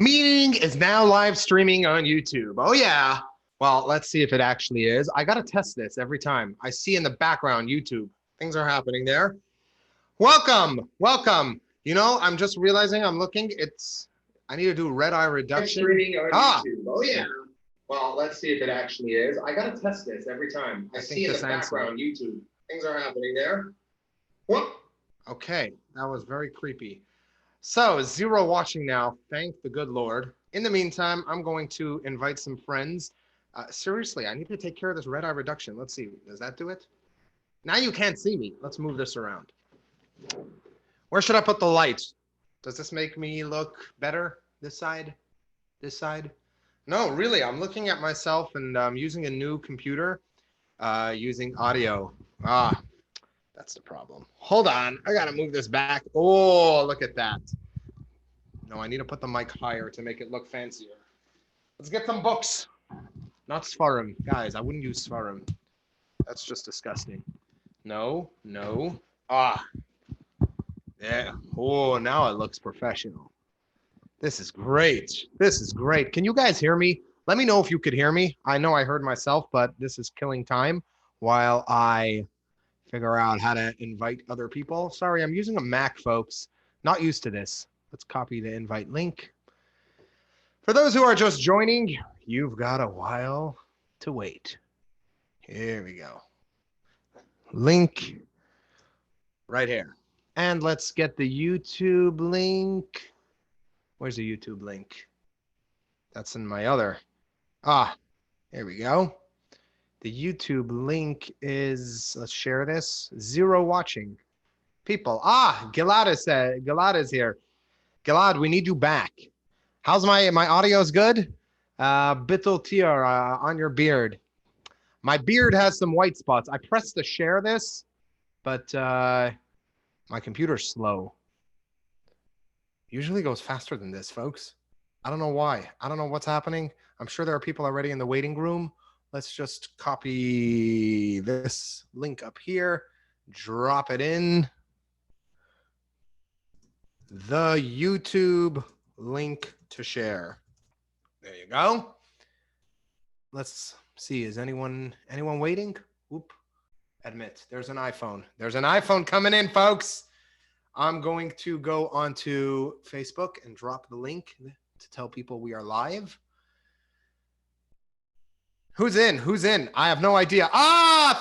Meeting is now live streaming on YouTube. Oh, yeah. Well, let's see if it actually is. I got to test this every time. I see in the background YouTube. Things are happening there. Welcome. Welcome. You know, I'm just realizing I'm looking. I need to do red eye reduction. Streaming on YouTube. Oh, yeah. Well, let's see if it actually is. I got to test this every time. I see in the background YouTube. Things are happening there. Whoop. Okay. That was very creepy. So 0 watching now, thank the good Lord. In the meantime, I'm going to invite some friends. Seriously, I need to take care of this red eye reduction. Let's see, does that do it? Now you can't see me. Let's move this around. Where should I put the light? Does this make me look better? This side? This side? No, really, I'm looking at myself and I'm using a new computer using audio. That's the problem. Hold on. I got to move this back. Oh, look at that. No, I need to put the mic higher to make it look fancier. Let's get some books. Not Sfarim. Guys, I wouldn't use Sfarim. That's just disgusting. No. Yeah. Oh, now it looks professional. This is great. This is great. Can you guys hear me? Let me know if you could hear me. I know I heard myself, but this is killing time while I figure out how to invite other people. Sorry, I'm using a Mac, folks. Not used to this. Let's copy the invite link. For those who are just joining, you've got a while to wait. Here we go. Link right here. And let's get the YouTube link. Where's the YouTube link? That's in my other. Here we go. The YouTube link is, let's share this. 0 watching. People. Gilad is here. Gilad, we need you back. How's my audio is good? Bittel tier on your beard. My beard has some white spots. I pressed to share this, but my computer's slow. Usually goes faster than this, folks. I don't know why. I don't know what's happening. I'm sure there are people already in the waiting room. Let's just copy this link up here, drop it in. The YouTube link to share. There you go. Let's see, is anyone waiting? Whoop, admit, there's an iPhone. There's an iPhone coming in, folks. I'm going to go onto Facebook and drop the link to tell people we are live. Who's in? Who's in? I have no idea.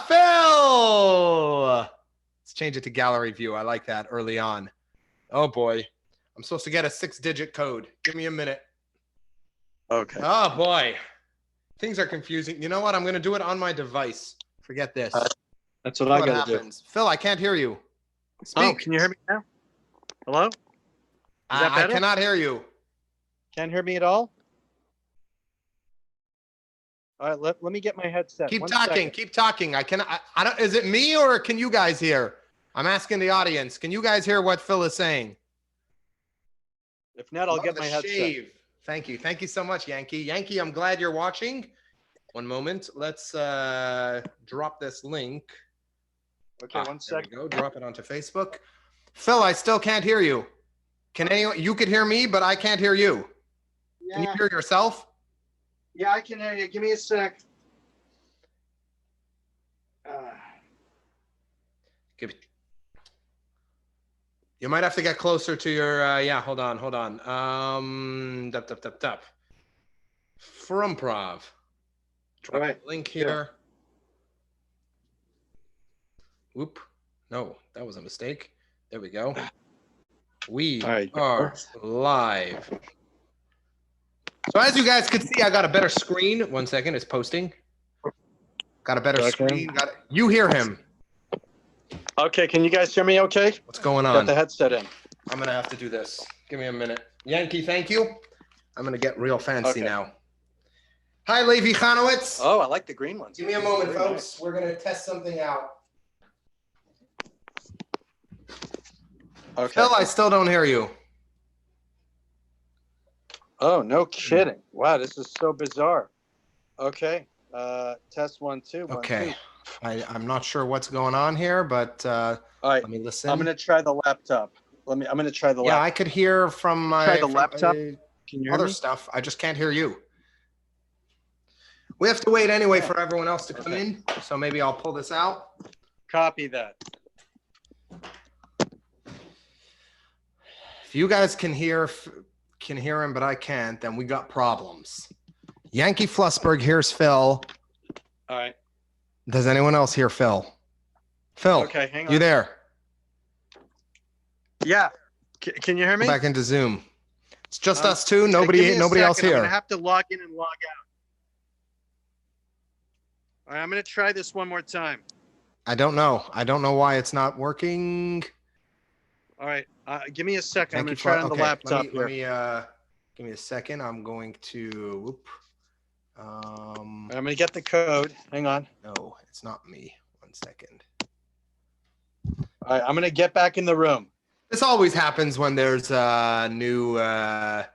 Phil! Let's change it to gallery view. I like that early on. Oh, boy. I'm supposed to get a 6-digit code. Give me a minute. Okay. Oh, boy. Things are confusing. You know what? I'm going to do it on my device. Forget this. That's what I got to do. Phil, I can't hear you. Speak. Oh, can you hear me now? Hello? Is that I cannot hear you. Can't hear me at all? All right, let me get my headset. Keep talking. Keep talking. I don't. Is it me or can you guys hear? I'm asking the audience. Can you guys hear what Phil is saying? If not, I'll get my headset. Shave. Thank you. Thank you so much, Yankee. Yankee, I'm glad you're watching. One moment. Let's drop this link. Okay, 1 second. There we go. Drop it onto Facebook. Phil, I still can't hear you. Can anyone? You could hear me, but I can't hear you. Yeah. Can you hear yourself? Yeah, I can hear you. Give me a sec. You might have to get closer to your, hold on. Frumprov. All right. Link here. Whoop. No, that was a mistake. There we go. We are live. So as you guys can see, I got a better screen. 1 second, it's posting. Got a better screen. You hear him. Okay, can you guys hear me okay? What's going on? Got the headset in. I'm going to have to do this. Give me a minute. Yankee, thank you. I'm going to get real fancy now. Hi, Levi Chanowitz. Oh, I like the green ones. Give me a moment, folks. We're going to test something out. Okay. Phil, I still don't hear you. Oh, no kidding. Wow, this is so bizarre. Okay. Test 1, 2. Okay. I'm not sure what's going on here, but all right. Let me listen. I'm going to try the laptop. I'm going to try the laptop. Yeah, I could hear from my... Try the laptop. Can you hear other me? stuff. I just can't hear you. We have to wait anyway for everyone else to come in. So maybe I'll pull this out. Copy that. If you guys can hear him, but I can't, then we got problems. Yankee Flussberg here's Phil. All right. Does anyone else hear Phil? Phil, Okay, hang on. you there? Yeah. Can you hear me? Go back into Zoom. It's just us two. Give me Nobody a else second. I'm here. gonna have to log in and log out. All right, I'm gonna try this one more time. I don't know. I don't know why it's not working. All right, give me a second. Thank I'm gonna you try it on the laptop let here. me give me a second. I'm going to whoop. I'm gonna get the code. Hang on. No, it's not me. 1 second. All right, I'm gonna get back in the room. This always happens when there's a new there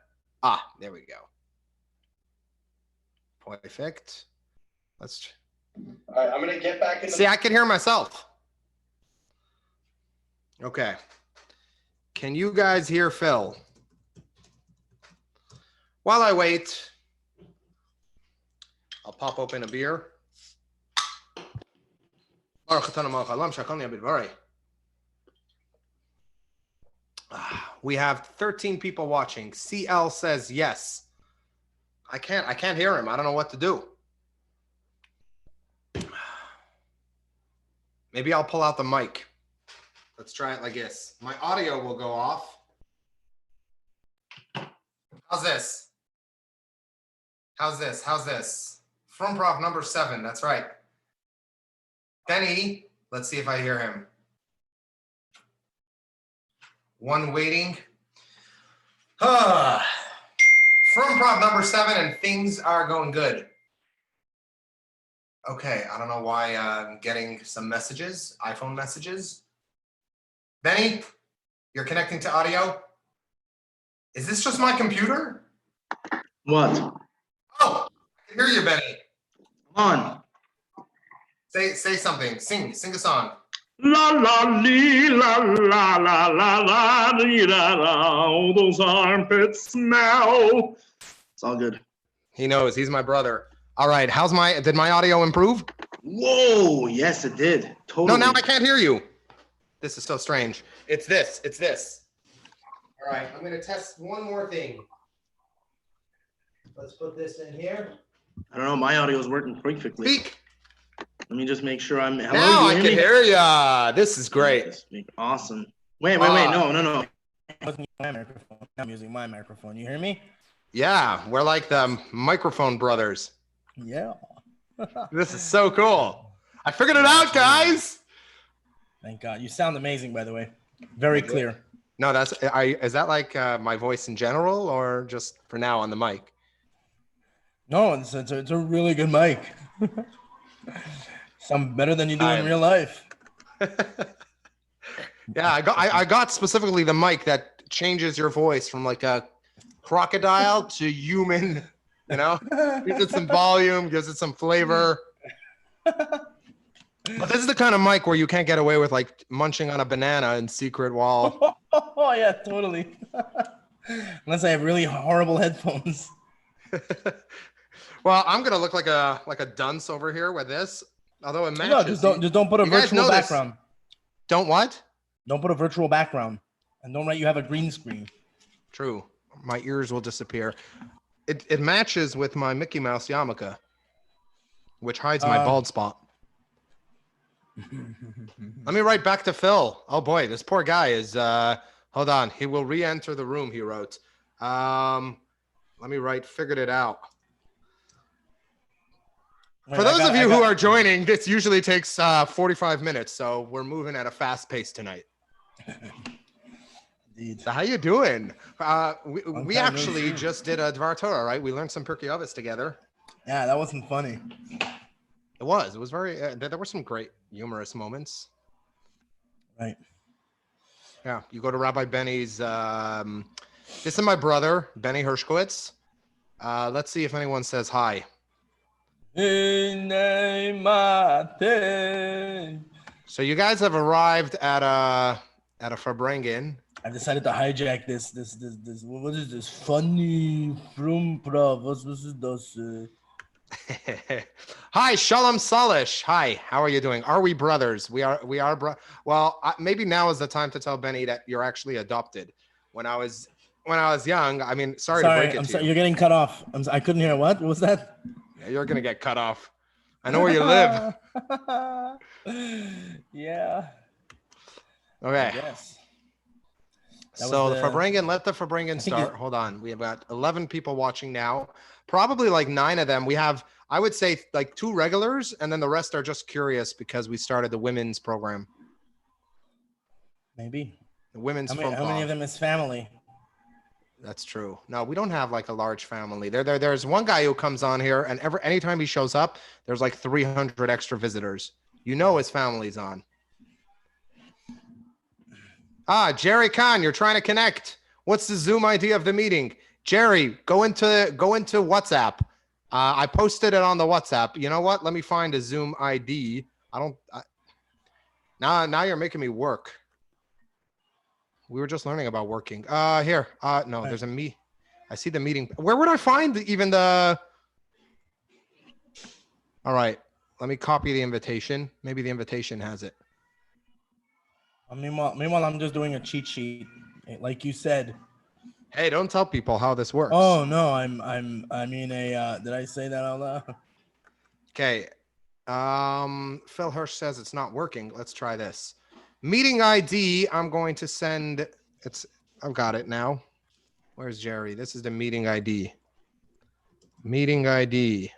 we go. Perfect. Let's All right, I'm gonna get back in the see, I can hear myself. Okay. Can you guys hear Phil? While I wait, I'll pop open a beer. We have 13 people watching. CL says yes. I can't hear him. I don't know what to do. Maybe I'll pull out the mic. Let's try it like this. My audio will go off. How's this? How's this? How's this? Frumprov number 7. That's right. Benny, let's see if I hear him. One waiting. Frumprov number 7, and things are going good. Okay, I don't know why I'm getting some messages, iPhone messages. Benny, you're connecting to audio? Is this just my computer? What? Oh, I can hear you, Benny. Come on. Say something. Sing a song. La la lee, la la la la la dee, la la. All those armpits smell. It's all good. He knows. He's my brother. All right. Did my audio improve? Whoa! Yes, it did. Totally. No, now I can't hear you. This is so strange. It's this. All right. I'm going to test one more thing. Let's put this in here. I don't know. My audio is working perfectly. Speak. Let me just make sure I'm. Hello, Now I you can me? hear ya. This is great. Awesome. Wait. No. I'm using my microphone. You hear me? Yeah, we're like the microphone brothers. Yeah. This is so cool. I figured it out, guys. Thank God. You sound amazing, by the way. Very clear. No, is that like my voice in general or just for now on the mic? No, it's a really good mic. Sound better than you do in real life. Yeah, I got specifically the mic that changes your voice from like a crocodile to human, you know? Gives it some volume, gives it some flavor. But this is the kind of mic where you can't get away with like munching on a banana in secret while. Oh yeah, totally. Unless I have really horrible headphones. Well, I'm gonna look like a dunce over here with this. Although it matches. No, just don't put a virtual background. Don't what? Don't put a virtual background, and don't write you have a green screen. True. My ears will disappear. It matches with my Mickey Mouse yarmulke, which hides my bald spot. Let me write back to Phil. Oh boy, this poor guy is. Hold on. He will re-enter the room. He wrote. Let me write. Figured it out. For those of you who are joining, this usually takes 45 minutes, so we're moving at a fast pace tonight. Indeed. So how you doing? We actually just did a Dvar Torah, right? We learned some Pirkei Avos together. Yeah, that wasn't funny. It was very. There were some great humorous moments. Right. Yeah, you go to Rabbi Benny's. This is my brother, Benny Hershcovich. Let's see if anyone says hi. So you guys have arrived at a Farbrengen. I decided to hijack this. What is this? Funny Frumprov. What's this? Hi, Shalom Salish. Hi, how are you doing? Are we brothers? We are. Well, maybe now is the time to tell Benny that you're actually adopted. When I was young, I mean, sorry to break it I'm to sorry. you. You're getting cut off. I couldn't hear. What was that? Yeah, you're gonna get cut off. I know where you live. Yeah. Okay. Yes. So the Fabrengen, let the Fabrengen start. Hold on. We have got 11 people watching now. Probably like 9 of them. We have, I would say, like 2 regulars, and then the rest are just curious because we started the women's program. Maybe. The women's How many of them is family? That's true. No, we don't have like a large family. There's one guy who comes on here, and anytime he shows up, there's like 300 extra visitors. You know his family's on. Jerry Khan, you're trying to connect. What's the Zoom ID of the meeting? Jerry, go into WhatsApp. I posted it on the WhatsApp. You know what? Let me find a Zoom ID. Now you're making me work. We were just learning about working. Here. No, there's I see the meeting. Where would I find even the? All right. Let me copy the invitation. Maybe the invitation has it. Meanwhile, I'm just doing a cheat sheet, like you said. Hey, don't tell people how this works. Oh no, did I say that out loud? Okay. Phil Hirsch says it's not working. Let's try this. Meeting ID. I'm going to send. I've got it now. Where's Jerry? This is the meeting ID. Meeting ID.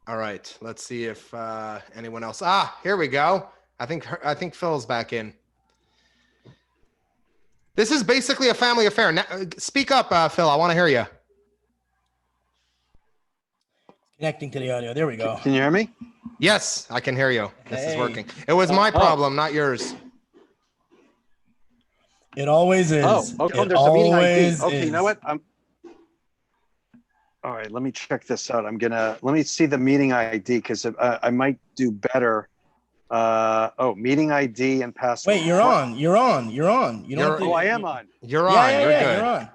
All right. Let's see if anyone else. Here we go. I think Phil's back in. This is basically a family affair. Now, speak up, Phil. I want to hear you. Connecting to the audio. There we go. Can you hear me? Yes, I can hear you. This is Hey. working. It was my problem, not yours. It always is. Okay. It There's a meeting ID. always Okay, is. you know what? All right, let me check this out. Let me see the meeting ID because I might do better. Meeting ID and password. Wait, you're on. You don't have to, I am on. You're on. Yeah, You're good. You're on.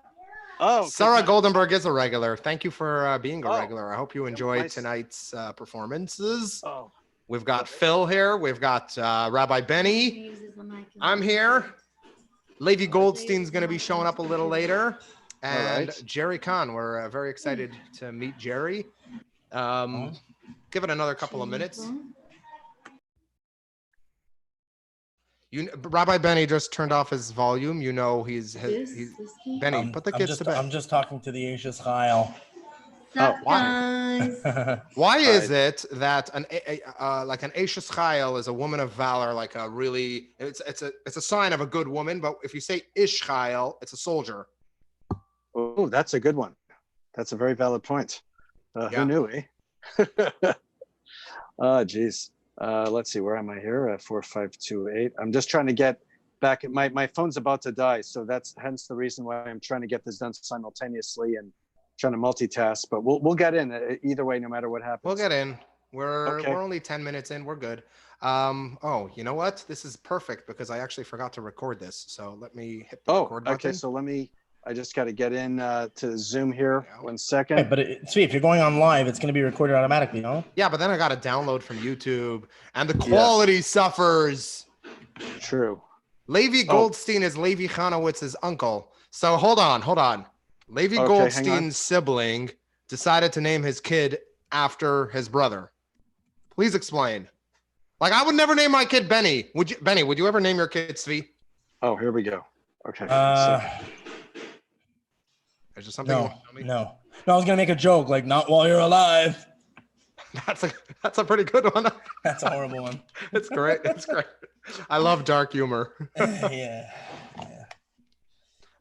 Oh, Sarah Goldenberg is a regular. Thank you for being a Oh. regular. I hope you enjoyed tonight's performances. Oh. We've got Phil here. We've got Rabbi Benny. I'm here. Levi Goldstein's going to be showing up a little later. And Jerry Khan. We're very excited to meet Jerry. Give it another couple of minutes. Rabbi Benny just turned off his volume. You know he's Benny. Put the kids to bed. I'm just talking to the Hershcovich. Why? Why is it that an Hershcovich is a woman of valor, like a really it's a sign of a good woman, but if you say Ishchayil, it's a soldier. Oh, that's a good one. That's a very valid point. Who knew, eh? Oh, geez. Let's see, where am I here? 4528. I'm just trying to get back. My phone's about to die, so that's hence the reason why I'm trying to get this done simultaneously and trying to multitask. But we'll get in either way, no matter what happens. We'll get in. We're only 10 minutes in. We're good. Oh, you know what? This is perfect because I actually forgot to record this. So let me hit the record button. Okay. So I just got to get in to Zoom here. 1 second. Hey, but if you're going on live, it's going to be recorded automatically, no? Yeah, but then I got to download from YouTube, and the quality suffers. True. Levi Goldstein is Levi Chanowitz's uncle. So hold on. Levi Goldstein's sibling decided to name his kid after his brother. Please explain. Like, I would never name my kid Benny. Would you, Benny? Would you ever name your kid Svi? Oh, here we go. Okay. Is there something? No. I was gonna make a joke, like not while you're alive. That's a pretty good one. That's a horrible one. It's great. It's great. I love dark humor. Yeah.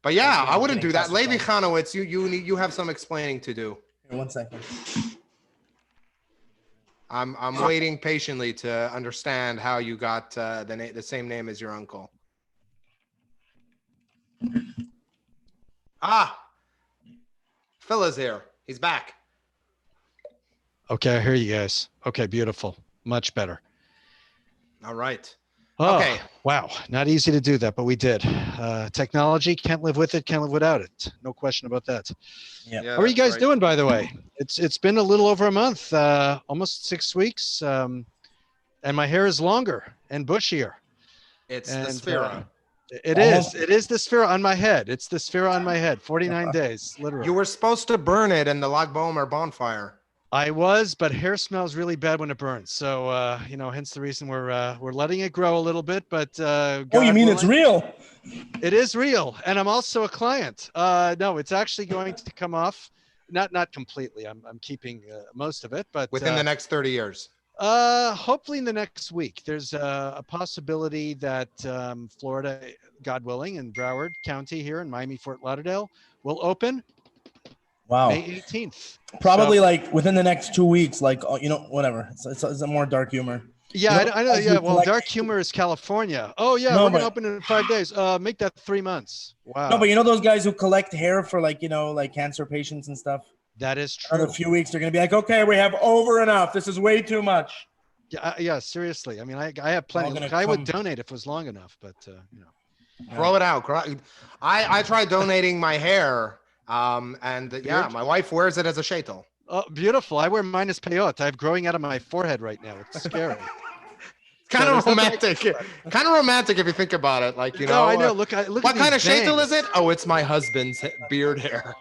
But yeah, I wouldn't do that. Levi Chanowitz, you have some explaining to do. Here, 1 second. I'm waiting patiently to understand how you got the same name as your uncle. Phil is here. He's back. Okay, I hear you guys. Okay, beautiful. Much better. All right. Oh, Okay. Wow, not easy to do that, but we did. Technology, can't live with it, can't live without it. No question about that. Yeah. How are you guys doing, by the way? It's been a little over a month, almost 6 weeks, and my hair is longer and bushier. It's And the Sphera. it is the Sphera on my head. It's the Sphera on my head. 49 days, literally. You were supposed to burn it in the Lag Bomer bonfire. I was, but hair smells really bad when it burns. So, you know, hence the reason we're letting it grow a little bit. But oh, you mean it's real? It is real, and I'm also a client. No, it's actually going to come off, not completely. I'm keeping most of it, but within the next 30 years. Hopefully in the next week. There's a possibility that Florida, God willing, and Broward County here in Miami, Fort Lauderdale will open. Wow. May 18th. Probably like within the next 2 weeks, like, you know, whatever. It's a more dark humor. Yeah, You know, I know. Yeah, well, collect- dark humor is California. Oh, yeah, No, we're going to but- open in 5 days. Make that 3 months. Wow. No, but you know those guys who collect hair for, like, you know, like cancer patients and stuff? That is true. In a few weeks, they're going to be like, okay, we have over enough. This is way too much. Yeah, seriously. I mean, I have plenty. All gonna Look, I would come- donate if it was long enough, but, you know. Throw it out. I tried donating my hair, and yeah, my wife wears it as a shaitel. Oh, beautiful. I wear minus peyot. I have growing out of my forehead right now. It's scary. Kind of romantic. Kind of romantic if you think about it. Like, you know. No, I know. Look what at kind of these shaitel bangs. is it? Oh, it's my husband's beard hair.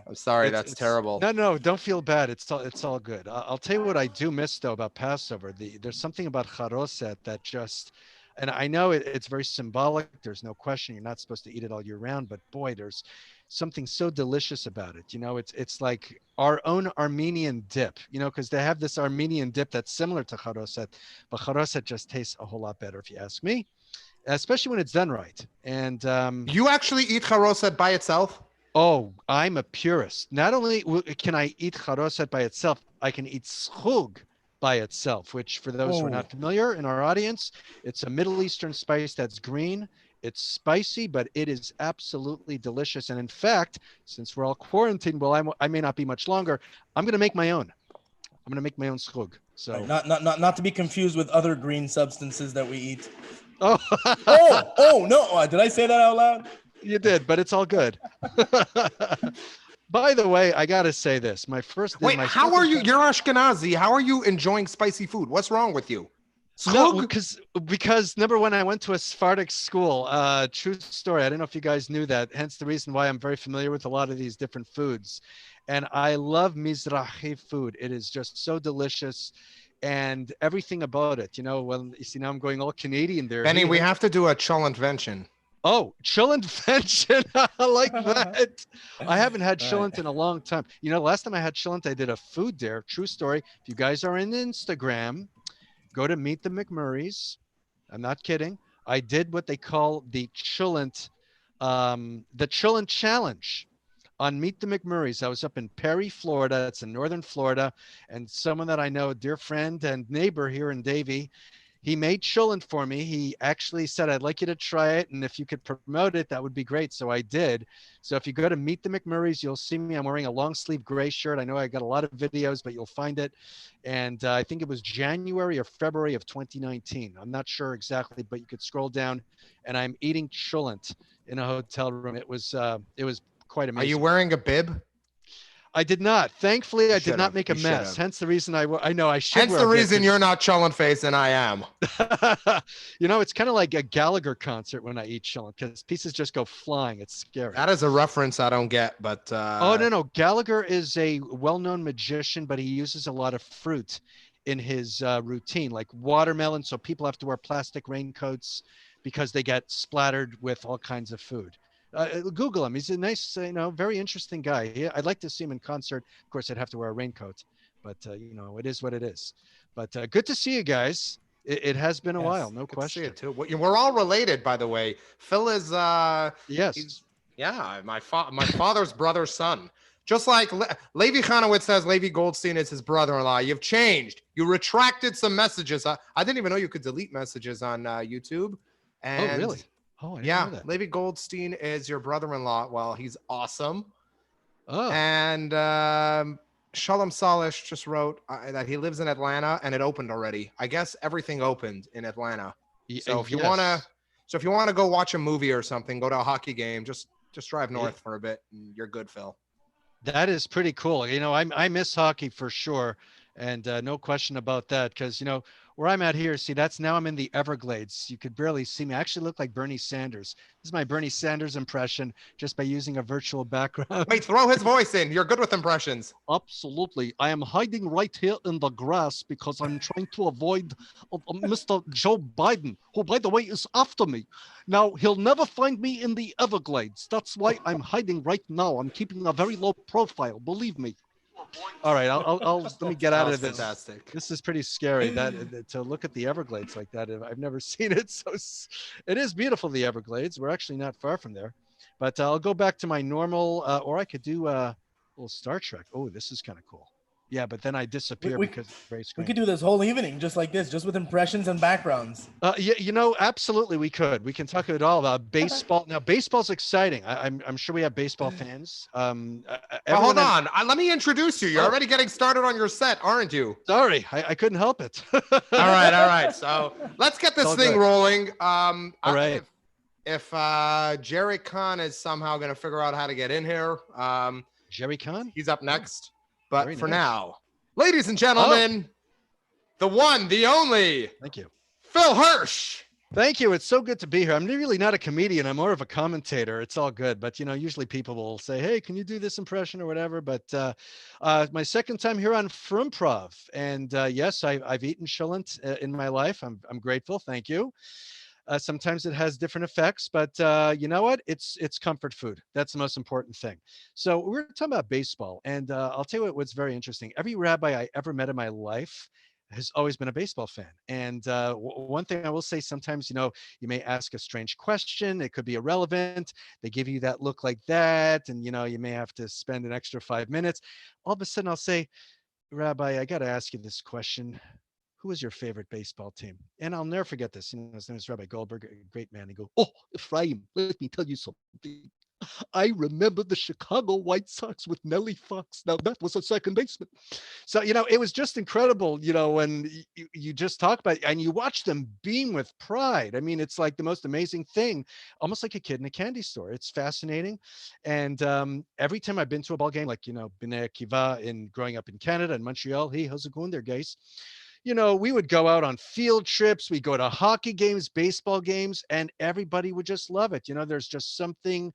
I'm sorry, that's terrible. No, don't feel bad. It's all good. I'll tell you what I do miss though about Passover. There's something about charoset that just, and I know it's very symbolic. There's no question you're not supposed to eat it all year round, but boy, there's something so delicious about it. You know, it's like our own Armenian dip. You know, because they have this Armenian dip that's similar to charoset, but charoset just tastes a whole lot better if you ask me, especially when it's done right. And you actually eat charoset by itself? Oh, I'm a purist. Not only can I eat charoset by itself, I can eat schug by itself, which for those who are not familiar in our audience, it's a Middle Eastern spice that's green. It's spicy, but it is absolutely delicious. And in fact, since we're all quarantined, well, I may not be much longer. I'm going to make my own. I'm going to make my own schug. So not to be confused with other green substances that we eat. Oh, oh no! Did I say that out loud? You did, but it's all good. By the way, I gotta say this. Wait, how are you? You're Ashkenazi. How are you enjoying spicy food? What's wrong with you? No, because number one, I went to a Sephardic school. True story. I don't know if you guys knew that. Hence the reason why I'm very familiar with a lot of these different foods. And I love Mizrahi food. It is just so delicious. And everything about it, you know, well, you see, now I'm going all Canadian there. Benny, we have to do a cholentvention. Oh, chillentvention. I like that. I haven't had chillent in a long time. You know, last time I had chillent, I did a food dare. True story. If you guys are in Instagram, go to Meet the McMurrays. I'm not kidding. I did what they call the chillent challenge on Meet the McMurrays. I was up in Perry, Florida. It's in northern Florida. And someone that I know, a dear friend and neighbor here in Davie, he made chillent for me. He actually said, I'd like you to try it. And if you could promote it, that would be great. So I did. So if you go to Meet the McMurrays, you'll see me. I'm wearing a long sleeve gray shirt. I know I got a lot of videos, but you'll find it. And I think it was January or February of 2019. I'm not sure exactly, but you could scroll down and I'm eating chillent in a hotel room. It was quite amazing. Are you wearing a bib? I did not. Thankfully, I did not make a mess. Hence the reason I know I should. Hence the reason you're not chillent face and I am. You know, it's kind of like a Gallagher concert when I eat chillent because pieces just go flying. It's scary. That is a reference I don't get, but. Oh, no. Gallagher is a well-known magician, but he uses a lot of fruit in his routine, like watermelon. So people have to wear plastic raincoats because they get splattered with all kinds of food. Google him. He's a nice, very interesting guy. I'd like to see him in concert. Of course, I'd have to wear a raincoat, but it is what it is. But good to see you guys. It has been a while, no question. See it too. We're all related, by the way. Phil is yes, my father's brother's son. Just like Levi Chanowitz says, Levi Goldstein is his brother-in-law. You've changed. You retracted some messages. I didn't even know you could delete messages on YouTube. And oh, really? Oh, I didn't know that. Levi Goldstein is your brother-in-law. Well, he's awesome. Oh. And Shalom Salish just wrote that he lives in Atlanta and it opened already. I guess everything opened in Atlanta. So if you Yes. want to go watch a movie or something, go to a hockey game, just drive north for a bit and you're good, Phil. That is pretty cool. I miss hockey for sure. And no question about that. Because, where I'm at here, see, now I'm in the Everglades. You could barely see me. I actually look like Bernie Sanders. This is my Bernie Sanders impression just by using a virtual background. Wait, throw his voice in. You're good with impressions. Absolutely. I am hiding right here in the grass because I'm trying to avoid Mr. Joe Biden, who, by the way, is after me. Now, he'll never find me in the Everglades. That's why I'm hiding right now. I'm keeping a very low profile, believe me. All right, I'll let me get out of this. Fantastic. This is pretty scary. That to look at the Everglades like that. I've never seen it. So it is beautiful, the Everglades. We're actually not far from there. But I'll go back to my normal, or I could do a little Star Trek. Oh, this is kind of cool. Yeah, but then I disappear because of the gray screen. We could do this whole evening just like this, just with impressions and backgrounds. Yeah, absolutely, we could. We can talk about all about baseball. Now, baseball's exciting. I'm sure we have baseball fans. Hold on. Let me introduce you. You're already getting started on your set, aren't you? Sorry, I couldn't help it. All right. So let's get this thing rolling. All right. If Jerry Khan is somehow going to figure out how to get in here, Jerry Khan, he's up next. But Very for nice. now, ladies and gentlemen, the one, the only. Thank you. Phil Hirsch. Thank you. It's so good to be here. I'm really not a comedian. I'm more of a commentator. It's all good. But, usually people will say, hey, can you do this impression or whatever? But my second time here on Frumprov. And yes, I've eaten shillent in my life. I'm grateful. Thank you. Sometimes it has different effects, but you know what? It's comfort food. That's the most important thing. So we're talking about baseball, and I'll tell you what's very interesting. Every rabbi I ever met in my life has always been a baseball fan. And one thing I will say, sometimes, you may ask a strange question. It could be irrelevant. They give you that look like that, and, you may have to spend an extra 5 minutes. All of a sudden I'll say, Rabbi, I got to ask you this question. Who is your favorite baseball team? And I'll never forget this. His name is Rabbi Goldberg, a great man. He goes, oh, Ephraim, let me tell you something. I remember the Chicago White Sox with Nellie Fox. Now, that was a second baseman. So, it was just incredible, when you just talk about it and you watch them beam with pride. I mean, it's like the most amazing thing, almost like a kid in a candy store. It's fascinating. And every time I've been to a ball game, like, B'nai Akiva growing up in Canada and Montreal, hey, how's it going there, guys? We would go out on field trips. We go to hockey games, baseball games, and everybody would just love it. There's just something,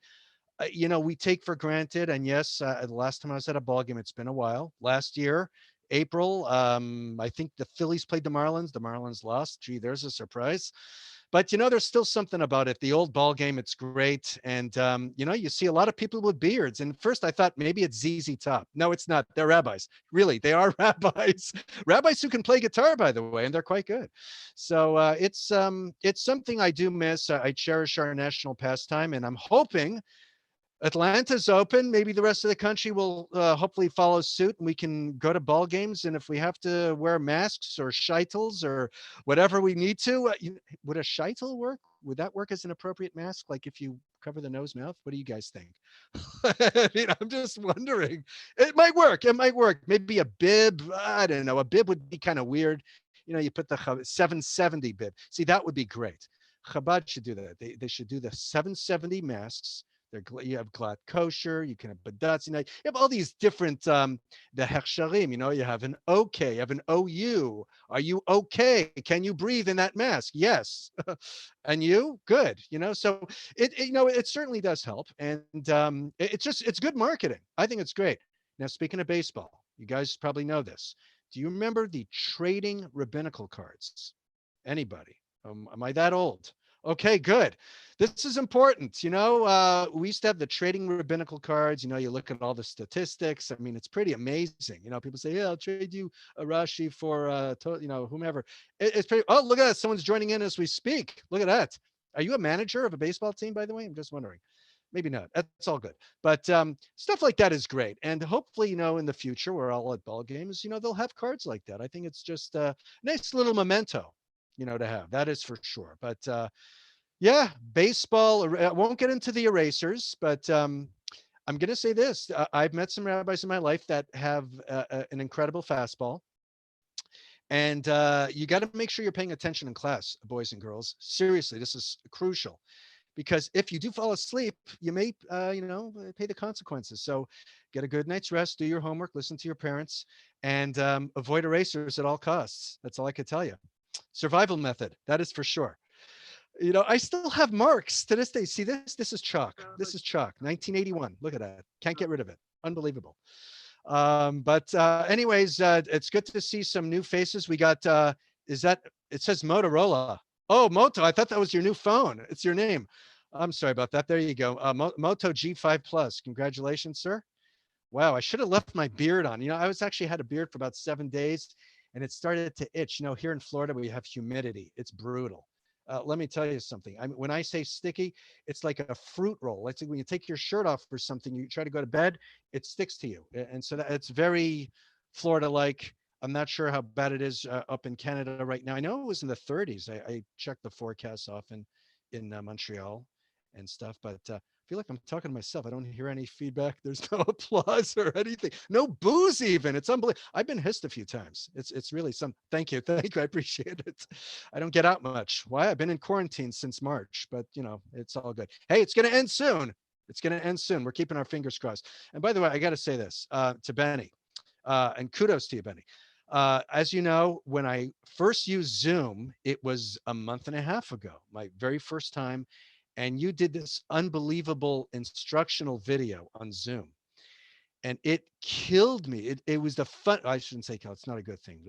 we take for granted. And yes, the last time I was at a ball game, it's been a while. Last year, April, I think the Phillies played the Marlins. The Marlins lost. Gee, there's a surprise. But, there's still something about it. The old ball game, it's great. And, you see a lot of people with beards. And first I thought maybe it's ZZ Top. No, it's not. They're rabbis. Really, they are rabbis. Rabbis who can play guitar, by the way, and they're quite good. So it's something I do miss. I cherish our national pastime, and I'm hoping Atlanta's open. Maybe the rest of the country will hopefully follow suit, and we can go to ball games. And if we have to wear masks or scheitels or whatever we need to, would a scheitel work? Would that work as an appropriate mask? Like if you cover the nose, mouth? What do you guys think? I'm just wondering. It might work. It might work. Maybe a bib. I don't know. A bib would be kind of weird. You put the 770 bib. See, that would be great. Chabad should do that. They should do the 770 masks. You have glad kosher, you can have badatz, you have all these different, the hechsharim, you have an okay, you have an OU. Are you okay? Can you breathe in that mask? Yes. And you? Good. So it certainly does help. And it's good marketing. I think it's great. Now, speaking of baseball, you guys probably know this. Do you remember the trading rabbinical cards? Anybody? Am I that old? Okay, good. This is important. We used to have the trading rabbinical cards. You look at all the statistics. I mean, it's pretty amazing. People say, yeah, I'll trade you a Rashi for, whomever. It's pretty, oh, look at that. Someone's joining in as we speak. Look at that. Are you a manager of a baseball team, by the way? I'm just wondering. Maybe not. That's all good. But stuff like that is great. And hopefully, in the future, we're all at ball games, they'll have cards like that. I think it's just a nice little memento, to have. That is for sure. But yeah, baseball, I won't get into the erasers, but I'm going to say this. I've met some rabbis in my life that have an incredible fastball. And you got to make sure you're paying attention in class, boys and girls. Seriously, this is crucial. Because if you do fall asleep, you may, pay the consequences. So get a good night's rest, do your homework, listen to your parents, and avoid erasers at all costs. That's all I could tell you. Survival method, that is for sure. I still have marks to this day. See this? This is chalk. This is chalk. 1981. Look at that. Can't get rid of it. Unbelievable. But anyways, it's good to see some new faces. We got, it says Motorola. Oh, Moto, I thought that was your new phone. It's your name. I'm sorry about that. There you go. Moto G5 Plus. Congratulations, sir. Wow, I should have left my beard on. I was actually had a beard for about 7 days and it started to itch. Here in Florida, we have humidity. It's brutal. Let me tell you something. When I say sticky, it's like a fruit roll. It's like when you take your shirt off for something, you try to go to bed, it sticks to you. And so it's very Florida-like. I'm not sure how bad it is up in Canada right now. I know it was in the 30s. I checked the forecasts often in Montreal and stuff, but I feel like I'm talking to myself. I don't hear any feedback. There's no applause or anything. No booze even. It's unbelievable. I've been hissed a few times. It's really some. Thank you. I appreciate it. I don't get out much. Why? I've been in quarantine since March, but it's all good. Hey, it's going to end soon. It's going to end soon. We're keeping our fingers crossed. And by the way, I got to say this to Benny, and kudos to you, Benny. As you know, when I first used Zoom, it was a month and a half ago, my very first time. And you did this unbelievable instructional video on Zoom. And it killed me. It was the fun. I shouldn't say kill. It's not a good thing.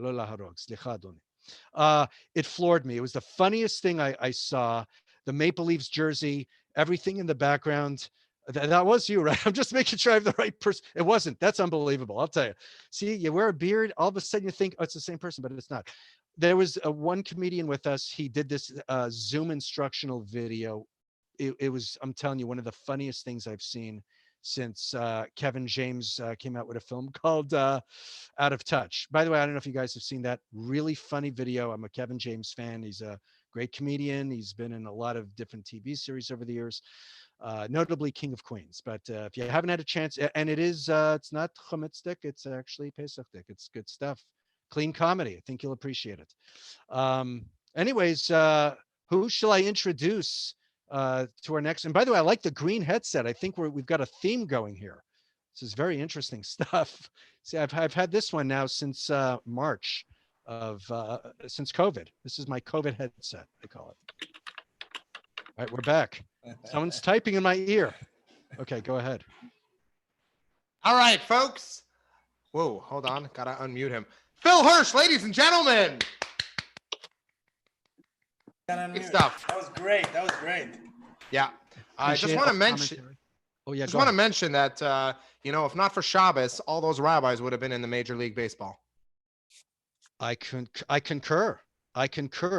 It floored me. It was the funniest thing I saw. The Maple Leafs jersey, everything in the background. That was you, right? I'm just making sure I have the right person. It wasn't. That's unbelievable. I'll tell you. See, you wear a beard. All of a sudden you think, oh, it's the same person, but it's not. There was one comedian with us. He did this Zoom instructional video. It was, I'm telling you, one of the funniest things I've seen since Kevin James came out with a film called Out of Touch. By the way, I don't know if you guys have seen that really funny video. I'm a Kevin James fan. He's a great comedian. He's been in a lot of different TV series over the years, notably King of Queens. But if you haven't had a chance, and it's not Chometzdik, it's actually Pesachdik. It's good stuff. Clean comedy. I think you'll appreciate it. Anyways, who shall I introduce to our next? And by the way, I like the green headset. I think we've got a theme going here. This is very interesting stuff. See, I've had this one now since March of since COVID. This is my COVID headset, they call it. All right, we're back. Someone's typing in my ear. Okay, go ahead. All right, folks. Whoa, hold on. Gotta unmute him. Phil Hirsch, ladies and gentlemen. Good stuff. That was great. That was great. Yeah. I just want to mention. Oh yeah. Just want to mention that if not for Shabbos, all those rabbis would have been in the Major League Baseball. I concur.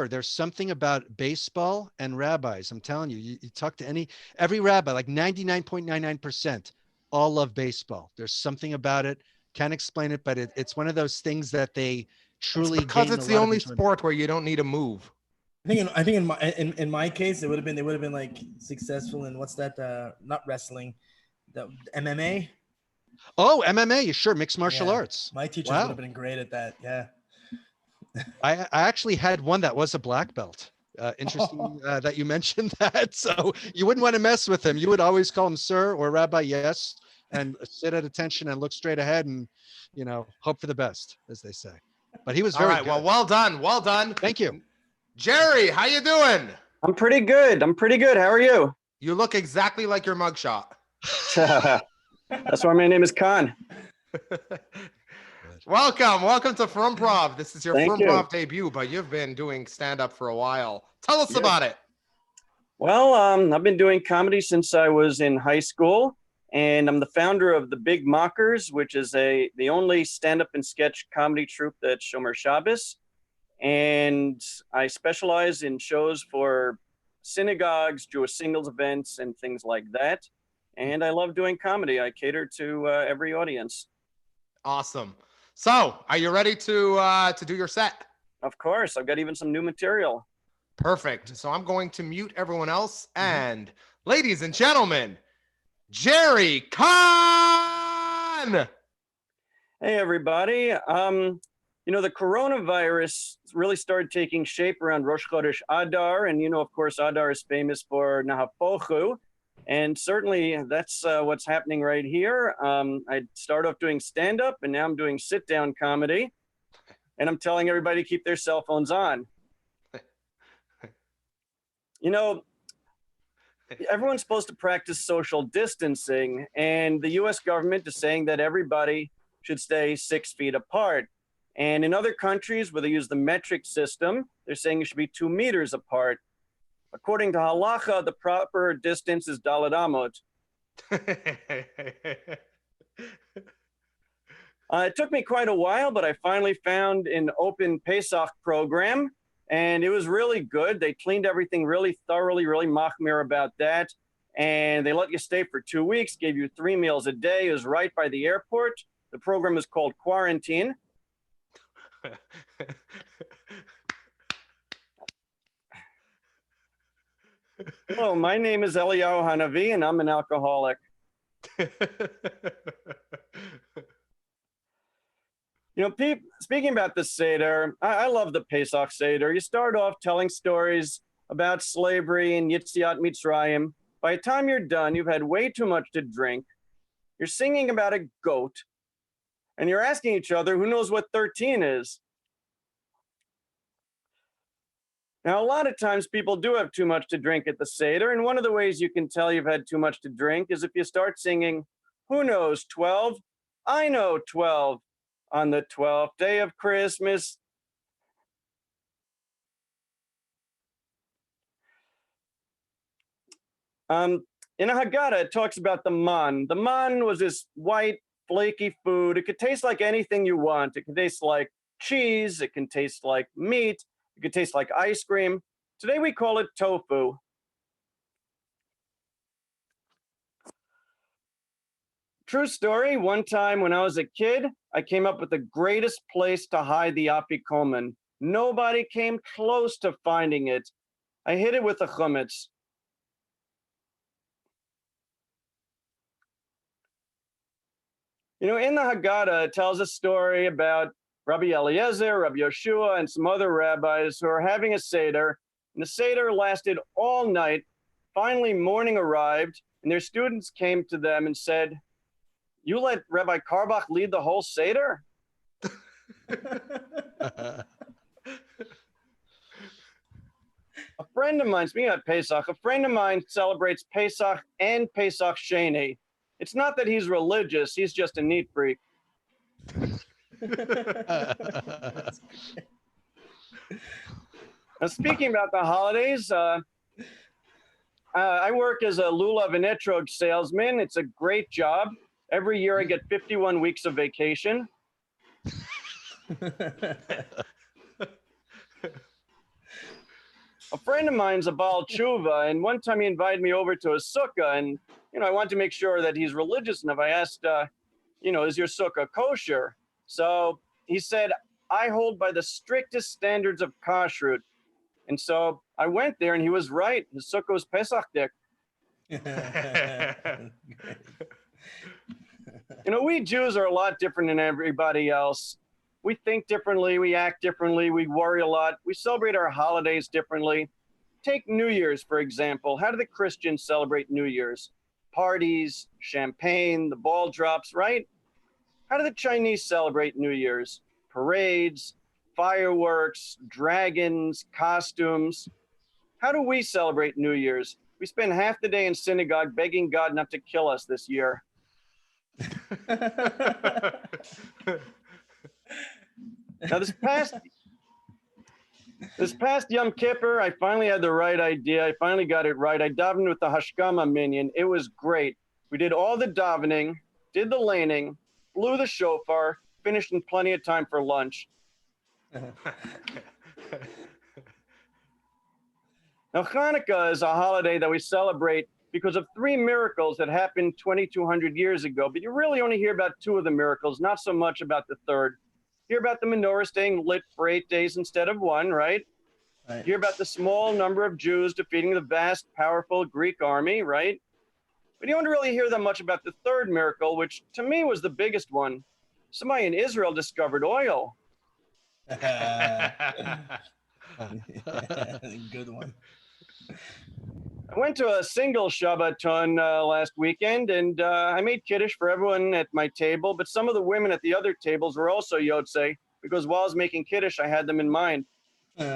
There's something about baseball and rabbis. I'm telling you, you talk to every rabbi, like 99.99%, all love baseball. There's something about it. Can't explain it, but it's one of those things that they truly. It's because it's the only sport where you don't need to move. I think in my case, they would have been like successful in what's that? Not wrestling, the MMA. Oh, MMA, sure, mixed martial arts. My teachers would have been great at that. Yeah. I actually had one that was a black belt. Interesting that you mentioned that. So you wouldn't want to mess with him. You would always call him sir or rabbi, yes, and sit at attention and look straight ahead and hope for the best, as they say. But he was very good. Well done. Well done. Thank you. Jerry, how you doing? I'm pretty good. How are you? You look exactly like your mugshot. That's why my name is Khan. Welcome to Frumprov. This is your Frumprov debut, but you've been doing stand-up for a while. Tell us about it. Well, I've been doing comedy since I was in high school, and I'm the founder of the Big Mockers, which is the only stand-up and sketch comedy troupe that's Shomer Shabbos. And I specialize in shows for synagogues, Jewish singles events, and things like that. And I love doing comedy. I cater to every audience. Awesome. So, are you ready to do your set? Of course. I've got even some new material. Perfect. So I'm going to mute everyone else. And ladies and gentlemen, Jerry Khan. Hey, everybody. You know, the coronavirus really started taking shape around Rosh Chodesh Adar. And, you know, of course, Adar is famous for Nahapochu. And certainly that's what's happening right here. I started off doing stand-up, and now I'm doing sit-down comedy. And I'm telling everybody to keep their cell phones on. You know, everyone's supposed to practice social distancing, and the US government is saying that everybody should stay 6 feet apart. And in other countries where they use the metric system, they're saying it should be 2 meters apart. According to halacha, the proper distance is daled amot. It took me quite a while, but I finally found an open Pesach program, and it was really good. They cleaned everything really thoroughly, really machmir about that. And they let you stay for 2 weeks, gave you 3 meals a day. It was right by the airport. The program is called Quarantine. Hello, my name is Eliyahu Hanavi, and I'm an alcoholic. You know, speaking about the Seder, I love the Pesach Seder. You start off telling stories about slavery and Yitziat Mitzrayim. By the time you're done, you've had way too much to drink. You're singing about a goat, and you're asking each other, who knows what 13 is? Now, a lot of times people do have too much to drink at the Seder, and one of the ways you can tell you've had too much to drink is if you start singing, who knows 12? I know 12. On the 12th day of Christmas. In a Haggadah, it talks about the man. The man was this white, flaky food. It could taste like anything you want. It could taste like cheese. It can taste like meat. It could taste like ice cream. Today we call it tofu. True story, one time when I was a kid, I came up with the greatest place to hide the afikomen. Nobody came close to finding it. I hid it with the chumetz. You know, in the Haggadah, it tells a story about Rabbi Eliezer, Rabbi Yeshua, and some other rabbis who are having a Seder. And the Seder lasted all night. Finally, morning arrived, and their students came to them and said, you let Rabbi Karbach lead the whole Seder? A friend of mine, speaking of Pesach, a friend of mine celebrates Pesach and Pesach Sheni. It's not that he's religious, he's just a neat freak. Now, speaking about the holidays, I work as a lulav and etrog salesman. It's a great job. Every year I get 51 weeks of vacation. A friend of mine's a Baal Tshuva, and one time he invited me over to a sukkah, and I wanted to make sure that he's religious enough. I asked, is your sukkah kosher? So he said, I hold by the strictest standards of kashrut. And so I went there, and he was right. His sukkah was Pesach dik. We Jews are a lot different than everybody else. We think differently, we act differently, we worry a lot, we celebrate our holidays differently. Take New Year's, for example. How do the Christians celebrate New Year's? Parties, champagne, the ball drops, right? How do the Chinese celebrate New Year's? Parades, fireworks, dragons, costumes. How do we celebrate New Year's? We spend half the day in synagogue begging God not to kill us this year. Now, this past Yom Kippur, I finally had the right idea. I finally got it right. I davened with the Hashkama minyan. It was great. We did all the davening, did the laning, blew the shofar, finished in plenty of time for lunch. Now, Hanukkah is a holiday that we celebrate because of 3 miracles that happened 2,200 years ago. But you really only hear about 2 of the miracles, not so much about the third. You hear about the menorah staying lit for 8 days instead of 1, right? You hear about the small number of Jews defeating the vast, powerful Greek army, right? But you don't really hear that much about the third miracle, which to me was the biggest one. Somebody in Israel discovered oil. Good one. I went to a single Shabbaton last weekend, and I made Kiddush for everyone at my table, but some of the women at the other tables were also Yotzei, because while I was making Kiddush, I had them in mind. When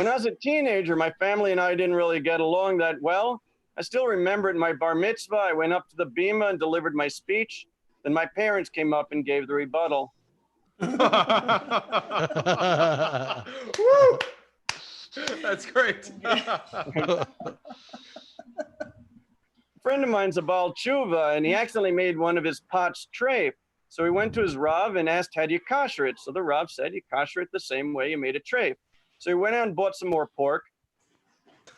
I was a teenager, my family and I didn't really get along that well. I still remember at my bar mitzvah, I went up to the bima and delivered my speech. Then my parents came up and gave the rebuttal. Woo! That's great. A friend of mine's a Baal Tshuva, and he accidentally made one of his pots treif. So he went to his Rav and asked, how do you kosher it? So the Rav said, you kosher it the same way you made a treif. So he went out and bought some more pork.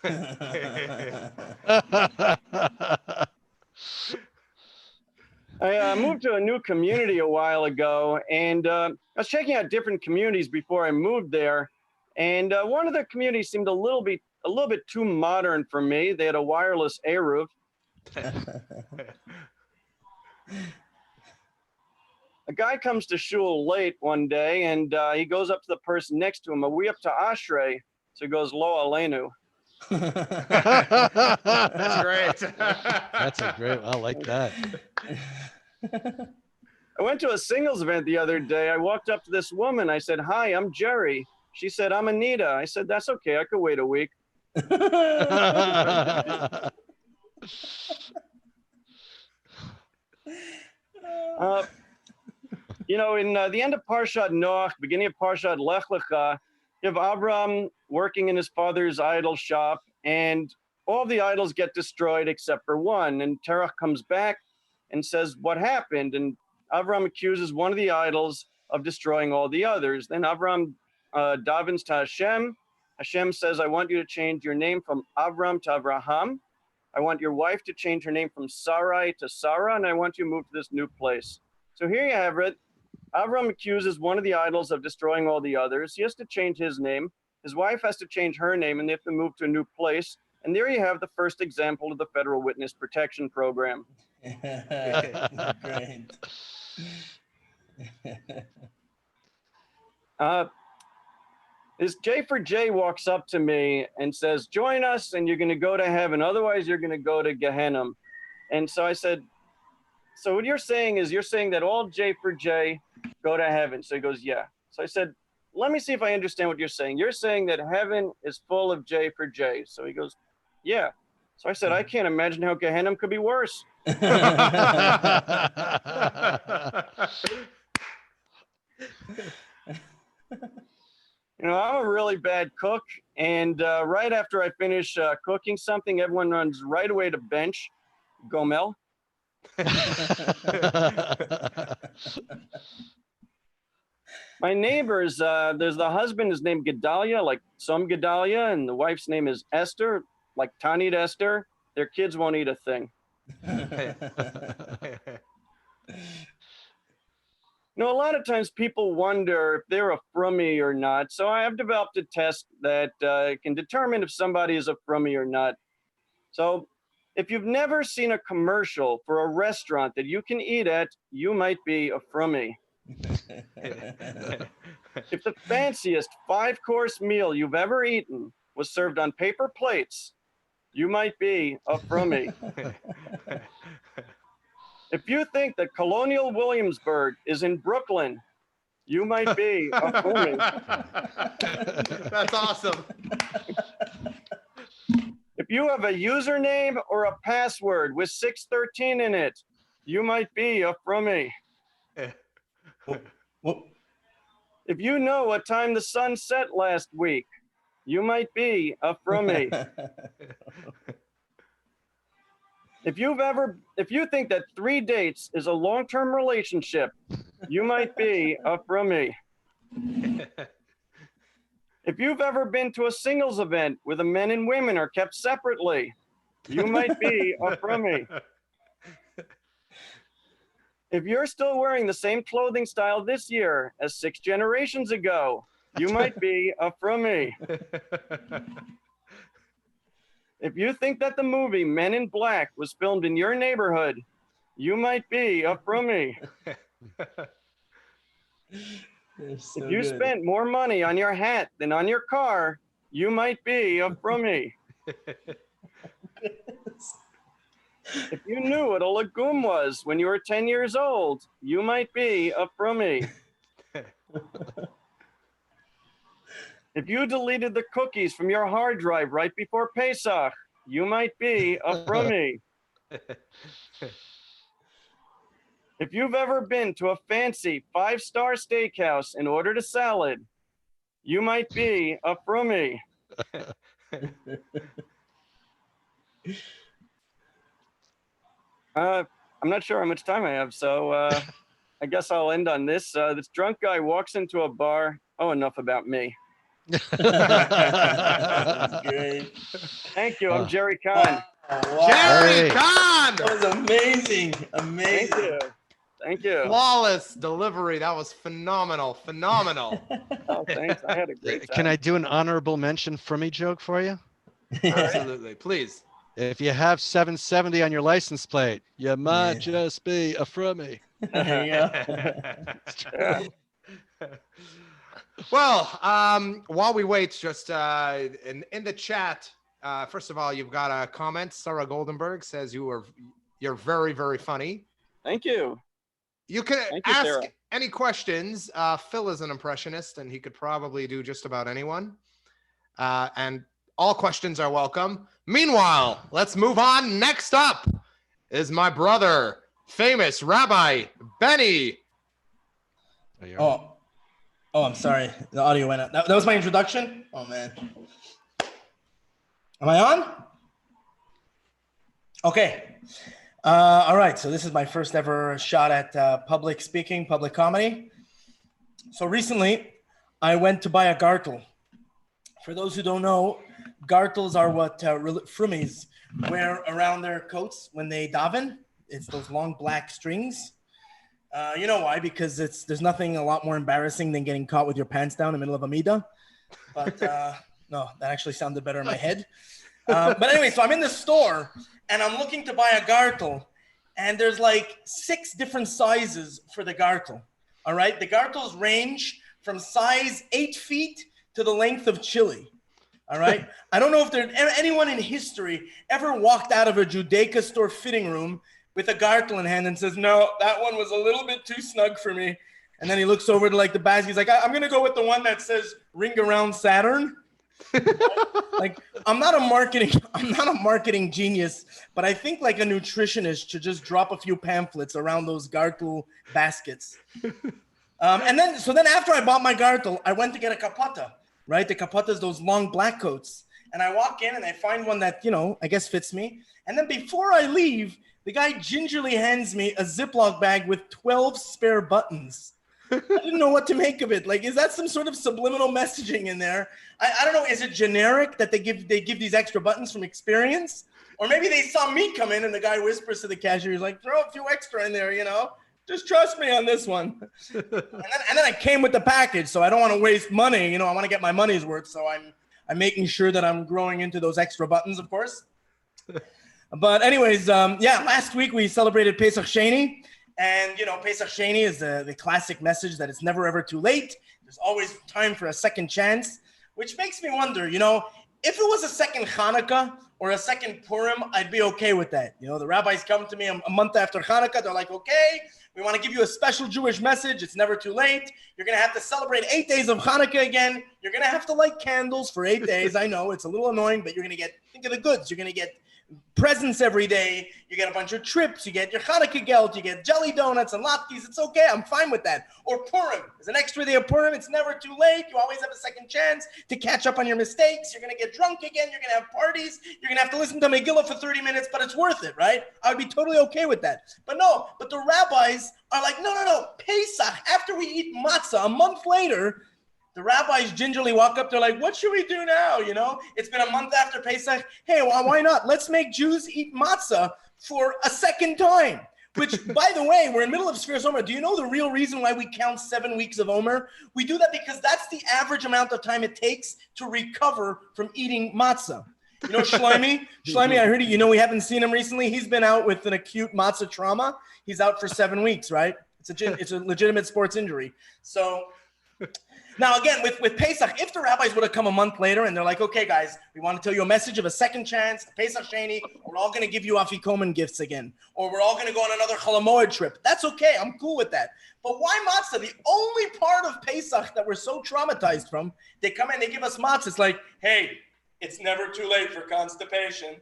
I moved to a new community a while ago, and I was checking out different communities before I moved there. And one of the communities seemed a little bit too modern for me. They had a wireless eruv. A guy comes to shul late one day, and he goes up to the person next to him. Are we up to Ashrei? So he goes, Lo Aleinu. That's great. That's a great. I like that. I went to a singles event the other day. I walked up to this woman. I said, hi, I'm Jerry. She said, I'm Anita. I said, that's okay. I could wait a week. You know, in the end of Parshat Noach, beginning of Parshat Lech Lecha, you have Avram working in his father's idol shop, and all the idols get destroyed except for one. And Terach comes back and says, what happened? And Avram accuses one of the idols of destroying all the others. Then Avram davens to Hashem. Hashem says, I want you to change your name from Avram to Avraham. I want your wife to change her name from Sarai to Sarah, and I want you to move to this new place. So here you have it. Avram accuses one of the idols of destroying all the others. He has to change his name. His wife has to change her name, and they have to move to a new place. And there you have the first example of the Federal Witness Protection Program. Great. This J for J walks up to me and says, join us and you're going to go to heaven. Otherwise, you're going to go to Gehenna. And so I said, so what you're saying is you're saying that all J for J go to heaven. So he goes, yeah. So I said, let me see if I understand what you're saying. You're saying that heaven is full of J for J. So he goes, yeah. So I said, I can't imagine how Gehenna could be worse. You know, I'm a really bad cook, and right after I finish cooking something, everyone runs right away to bench. Gomel. My neighbors, there's the husband is named Gedalia, like some Gedalia, and the wife's name is Esther, like Tanit Esther. Their kids won't eat a thing. You know, a lot of times people wonder if they're a frummie or not. So I have developed a test that can determine if somebody is a frummie or not. So if you've never seen a commercial for a restaurant that you can eat at, you might be a frummie. If the fanciest 5-course meal you've ever eaten was served on paper plates, you might be a frummie. If you think that Colonial Williamsburg is in Brooklyn, you might be a frummie. That's awesome. If you have a username or a password with 613 in it, you might be a frummie. If you know what time the sun set last week, you might be a frummie. If you think that 3 dates is a long-term relationship, you might be a frummie. If you've ever been to a singles event where the men and women are kept separately, you might be a frummie. If you're still wearing the same clothing style this year as 6 generations ago, you might be a frummie. If you think that the movie Men in Black was filmed in your neighborhood, you might be a Frummy. So If you good. spent more money on your hat than on your car, you might be a Frummy. If you knew what a legume was when you were 10 years old, you might be a Frummy. If you deleted the cookies from your hard drive right before Pesach, you might be a Frummy. If you've ever been to a fancy 5-star steakhouse and ordered a salad, you might be a Frummy. I'm not sure how much time I have, so I guess I'll end on this. This drunk guy walks into a bar. Oh, enough about me. That's great. Thank you. I'm Jerry Kahn. Wow. Jerry Hey. Kahn! That was amazing. Thank Amazing. you. Thank you. Flawless delivery. That was phenomenal. Phenomenal. Oh, thanks. I had a great time. Can I do an honorable mention Frummy joke for you? Absolutely. Please. If you have 770 on your license plate, you might Yeah. just be a Frummy. There you go. Well, while we wait, just in the chat, first of all, you've got a comment. Sarah Goldenberg says you're very, very funny. Thank you. You can Thank you, ask Sarah. any questions. Phil is an impressionist, and he could probably do just about anyone. And all questions are welcome. Meanwhile, let's move on. Next up is my brother, famous Rabbi Benny. Oh, I'm sorry. The audio went out. That was my introduction? Oh, man. Am I on? Okay. All right. So this is my first ever shot at public speaking, public comedy. So recently, I went to buy a gartel. For those who don't know, gartels are what Frummies wear around their coats when they daven. It's those long black strings. You know why? Because there's nothing a lot more embarrassing than getting caught with your pants down in the middle of a midah. But no, that actually sounded better in my head. But anyway, so I'm in the store and I'm looking to buy a gartel, and there's like 6 different sizes for the gartel. All right, the gartels range from size 8 feet to the length of chili. All right, I don't know if there's anyone in history ever walked out of a Judaica store fitting room with a gartel in hand and says, no, that one was a little bit too snug for me. And then he looks over to like the basket. He's like, I'm going to go with the one that says ring around Saturn. Like, I'm not a marketing genius, but I think like a nutritionist should just drop a few pamphlets around those gartel baskets. And then after I bought my gartel, I went to get a kapata, right? The kapata is those long black coats. And I walk in and I find one that, I guess fits me. And then before I leave, the guy gingerly hands me a Ziploc bag with 12 spare buttons. I didn't know what to make of it. Like, is that some sort of subliminal messaging in there? I don't know. Is it generic that they give these extra buttons from experience? Or maybe they saw me come in and the guy whispers to the cashier, he's like, throw a few extra in there, just trust me on this one. and then I came with the package, so I don't want to waste money. I want to get my money's worth. So I'm making sure that I'm growing into those extra buttons, of course. But anyways, last week we celebrated Pesach Sheni. And, Pesach Sheni is the classic message that it's never, ever too late. There's always time for a second chance, which makes me wonder, if it was a second Hanukkah or a second Purim, I'd be okay with that. The rabbis come to me a month after Hanukkah. They're like, okay, we want to give you a special Jewish message. It's never too late. You're going to have to celebrate 8 days of Hanukkah again. You're going to have to light candles for 8 days. I know it's a little annoying, but you're going to think of the goods. You're going to get presents every day. You get a bunch of trips. You get your Hanukkah gelt. You get jelly donuts and latkes. It's okay. I'm fine with that. Or Purim. There's an extra day of Purim. It's never too late. You always have a second chance to catch up on your mistakes. You're going to get drunk again. You're going to have parties. You're going to have to listen to Megillah for 30 minutes, but it's worth it, right? I would be totally okay with that. But the rabbis are like, no. Pesach, after we eat matzah, a month later, the rabbis gingerly walk up. They're like, what should we do now? It's been a month after Pesach. Hey, well, why not? Let's make Jews eat matzah for a second time. Which, by the way, we're in the middle of Sfiras Omer. Do you know the real reason why we count 7 weeks of Omer? We do that because that's the average amount of time it takes to recover from eating matzah. You know, Schleimy, I heard you know, we haven't seen him recently. He's been out with an acute matzah trauma. He's out for 7 weeks, right? It's a legitimate sports injury. So now again, with Pesach, if the rabbis would have come a month later and they're like, okay, guys, we want to tell you a message of a second chance, Pesach Sheni, we're all going to give you Afikoman gifts again, or we're all going to go on another Chol Hamoed trip. That's okay. I'm cool with that. But why matzah? The only part of Pesach that we're so traumatized from, they come in, they give us matzah. It's like, hey, it's never too late for constipation.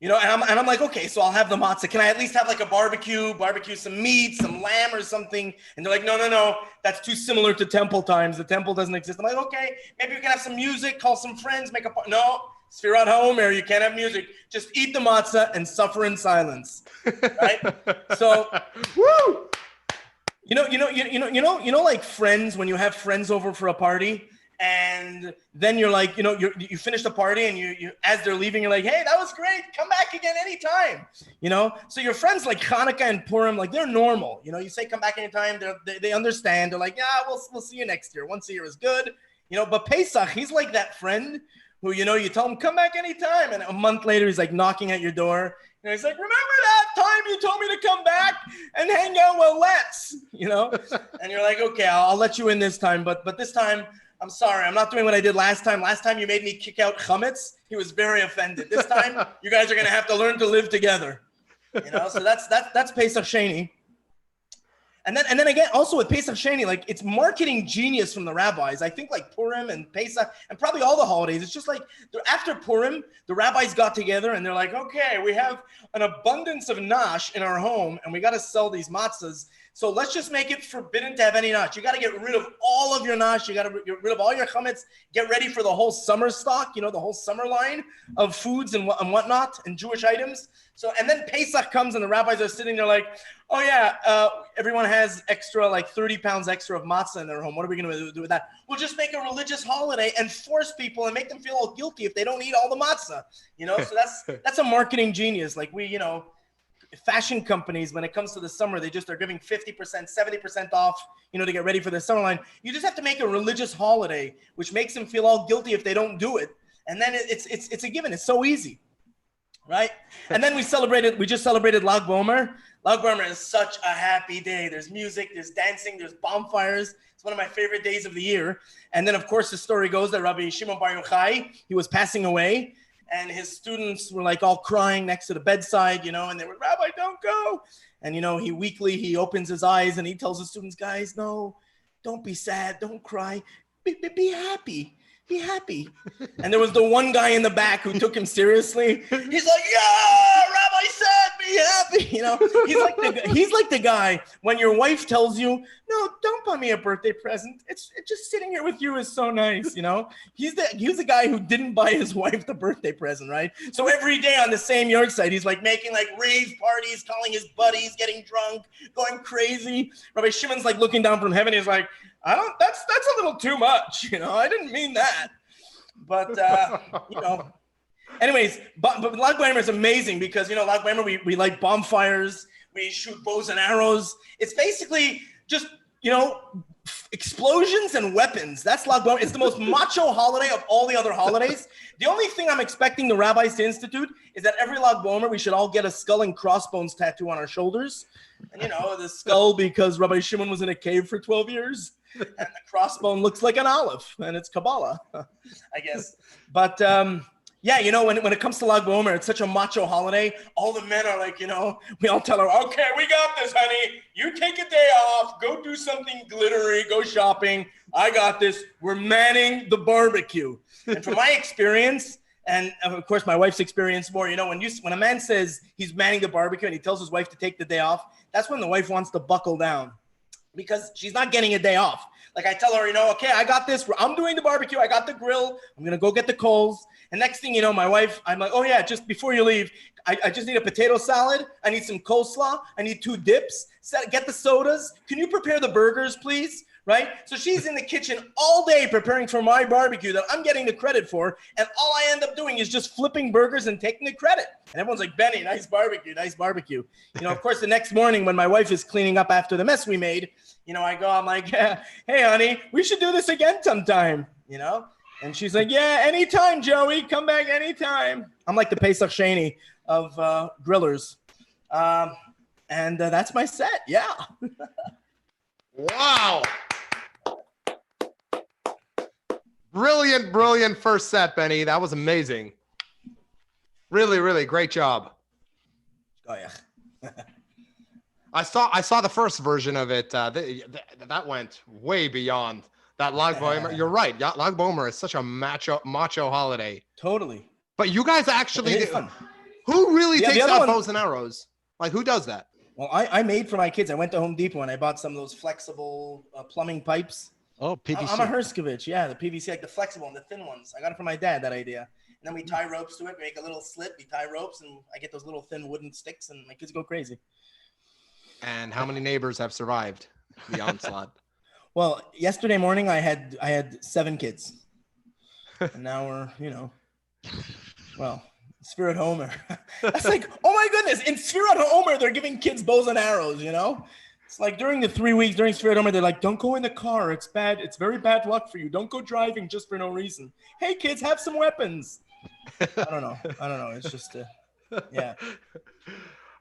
You know, and I'm like, okay, so I'll have the matzah. Can I at least have like a barbecue some meat, some lamb or something? And they're like, no, that's too similar to temple times. The temple doesn't exist. I'm like, okay, maybe we can have some music, call some friends, make a no, Sfirat HaOmer, you can't have music. Just eat the matzah and suffer in silence, right? So, woo! You know, like friends, when you have friends over for a party, and then you're like, you know, you finish the party and you as they're leaving, you're like, hey, that was great. Come back again anytime. You know, so your friends like Hanukkah and Purim, like they're normal. You know, you say come back anytime, they understand. They're like, yeah, we'll see you next year. Once a year is good. You know, but Pesach, he's like that friend who, you know, you tell him come back anytime, and a month later he's like knocking at your door. And he's like, remember that time you told me to come back and hang out? Well, let's, you know. And you're like, okay, I'll let you in this time, but this time, I'm sorry, I'm not doing what I did last time. Last time you made me kick out chametz. He was very offended. This time, you guys are going to have to learn to live together. You know, so that's Pesach Sheni. And then again, also with Pesach Sheni, like it's marketing genius from the rabbis. I think like Purim and Pesach and probably all the holidays. It's just like after Purim, the rabbis got together and they're like, okay, we have an abundance of nash in our home and we got to sell these matzahs. So let's just make it forbidden to have any nash. You got to get rid of all of your nash. You got to get rid of all your chametz. Get ready for the whole summer stock, you know, the whole summer line of foods and whatnot and Jewish items. So, and then Pesach comes and the rabbis are sitting there like, oh yeah, everyone has extra, like 30 pounds extra of matzah in their home. What are we going to do with that? We'll just make a religious holiday and force people and make them feel all guilty if they don't eat all the matzah, you know? So that's a marketing genius. Like we, you know, fashion companies, when it comes to the summer, they just are giving 50%, 70% off, you know, to get ready for the summer line. You just have to make a religious holiday, which makes them feel all guilty if they don't do it. And then it's a given. It's so easy, right? And then we just celebrated Lag BaOmer. Lag BaOmer is such a happy day. There's music, there's dancing, there's bonfires. It's one of my favorite days of the year. And then, of course, the story goes that Rabbi Shimon Bar Yochai, he was passing away. And his students were like all crying next to the bedside, you know, and they were, Rabbi, don't go. And, you know, he opens his eyes and he tells the students, guys, no, don't be sad. Don't cry. Be happy. Be happy. And there was the one guy in the back who took him seriously. He's like, yeah, Rabbi said, be happy. You know, he's like the guy when your wife tells you, no, don't buy me a birthday present. It's just sitting here with you is so nice. You know, he's the guy who didn't buy his wife the birthday present, right? So every day on the same yard site, he's like making like rave parties, calling his buddies, getting drunk, going crazy. Rabbi Shimon's like looking down from heaven. He's like, that's a little too much, you know, I didn't mean that. But, you know, anyways, but Lag BaOmer is amazing because, you know, Lag BaOmer, we light bonfires, we shoot bows and arrows. It's basically just, you know, explosions and weapons. That's Lag BaOmer. It's the most macho holiday of all the other holidays. The only thing I'm expecting the rabbis to institute is that every Lag BaOmer, we should all get a skull and crossbones tattoo on our shoulders. And, you know, the skull because Rabbi Shimon was in a cave for 12 years. And the crossbone looks like an olive, and it's Kabbalah, I guess. But, yeah, you know, when it comes to Lag BaOmer, it's such a macho holiday. All the men are like, you know, we all tell her, okay, we got this, honey. You take a day off. Go do something glittery. Go shopping. I got this. We're manning the barbecue. And from my experience, and of course my wife's experience more, you know, when a man says he's manning the barbecue and he tells his wife to take the day off, that's when the wife wants to buckle down. Because she's not getting a day off. Like I tell her, you know, okay, I got this. I'm doing the barbecue. I got the grill. I'm going to go get the coals. And next thing you know, my wife, I'm like, oh yeah, just before you leave, I just need a potato salad. I need some coleslaw. I need 2 dips. Get the sodas. Can you prepare the burgers, please? Right? So she's in the kitchen all day preparing for my barbecue that I'm getting the credit for. And all I end up doing is just flipping burgers and taking the credit. And everyone's like, Benny, nice barbecue, nice barbecue. You know, of course, the next morning when my wife is cleaning up after the mess we made, you know, I'm like, hey, honey, we should do this again sometime, you know? And she's like, yeah, anytime, Joey. Come back anytime. I'm like the Pesach Shani of grillers. And that's my set. Yeah. Wow. Brilliant first set, Benny. That was amazing. Really great job. Oh, yeah. I saw the first version of it. That went way beyond that Lag Boimer. You're right. Lag Boimer is such a macho holiday. Totally. But you guys actually, It is fun. who really Yeah, the takes other out one- bows and arrows? Like, who does that? Well, I made for my kids. I went to Home Depot and I bought some of those flexible plumbing pipes. Oh, PVC. I'm a Hershcovich. Yeah, the PVC, like the flexible and the thin ones. I got it from my dad, that idea. And then we tie ropes to it. We make a little slit. We tie ropes, and I get those little thin wooden sticks, and my kids go crazy. And how many neighbors have survived the onslaught? Well, yesterday morning I had 7 kids, and now we're well, Sphere at Homer. That's like, oh my goodness! In Sphere at Homer, they're giving kids bows and arrows. It's like during the 3 weeks during Sphere at Homer, they're like, don't go in the car. It's bad. It's very bad luck for you. Don't go driving just for no reason. Hey kids, have some weapons. I don't know. It's just yeah.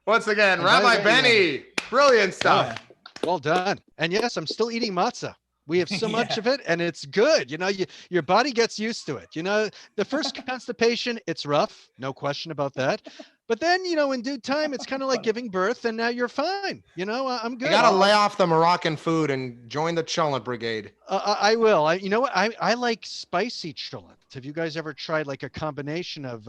Once again, And Rabbi by the way, Benny, brilliant stuff. Yeah. Well done. And yes, I'm still eating matzah. We have so much of it, and it's good. Your body gets used to it. The first constipation, it's rough, no question about that. But then, in due time, it's kind of like giving birth, and now you're fine. I'm good. You gotta lay off the Moroccan food and join the Cholent Brigade. I will. You know what? I like spicy cholent. Have you guys ever tried like a combination of?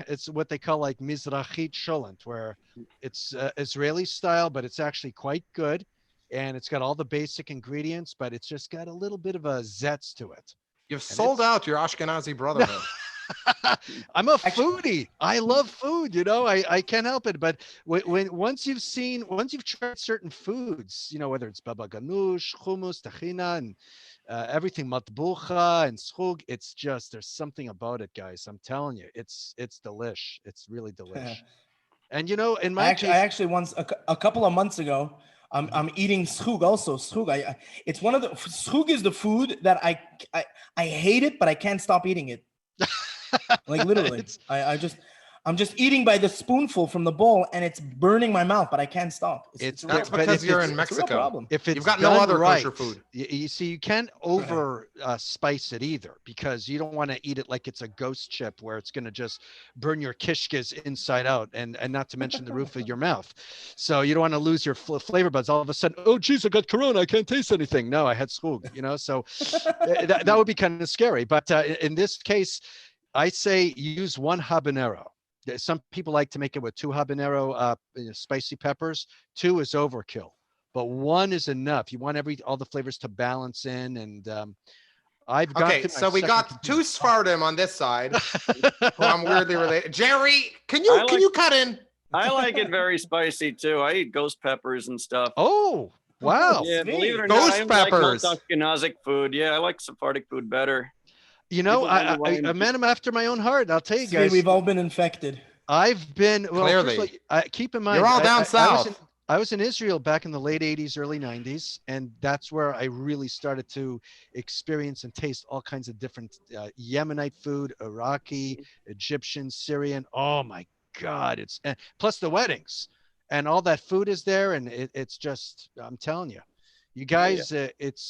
It's what they call like Mizrahi cholent, where it's Israeli style, but it's actually quite good, and it's got all the basic ingredients, but it's just got a little bit of a zest to it. You've sold out your Ashkenazi brotherhood. I'm a foodie. I love food. I can't help it. But once you've tried certain foods, whether it's baba ganoush, hummus, tahina, and everything matbucha and schug, it's just there's something about it, guys. I'm telling you, it's delish. It's really delish. And in my case, I actually once a couple of months ago, I'm eating schug also. Schug, it's one of the schug is the food that I hate it, but I can't stop eating it. Like literally, I'm just eating by the spoonful from the bowl, and it's burning my mouth, but I can't stop. It's because you're in Mexico. It's a real problem. If it's You've got no other kosher food. You see, you can't over spice it either, because you don't want to eat it like it's a ghost chip where it's going to just burn your kishkas inside out, and not to mention the roof of your mouth. So you don't want to lose your flavor buds. All of a sudden, oh geez, I got corona, I can't taste anything. No, I had schug. So that would be kind of scary. But in this case, I say use 1 habanero. Some people like to make it with 2 habanero spicy peppers. 2 is overkill, but 1 is enough. You want all the flavors to balance in. And I've got so we got 2 Sfardim on this side, who I'm weirdly related. Jerry, can you cut in? I like it very spicy too. I eat ghost peppers and stuff. Oh, wow. Yeah, believe it or Ghost not, I peppers. like Ashkenazic food. Yeah, I like Sephardic food better. A man after my own heart. I'll tell you guys. We've all been infected. I've been Clearly. Keep in mind, You're all down south. I was in Israel back in the late 80s, early 90s, and that's where I really started to experience and taste all kinds of different Yemenite food, Iraqi, Egyptian, Syrian. Oh my God! Plus the weddings, and all that food is there, and it's just, I'm telling you, you guys,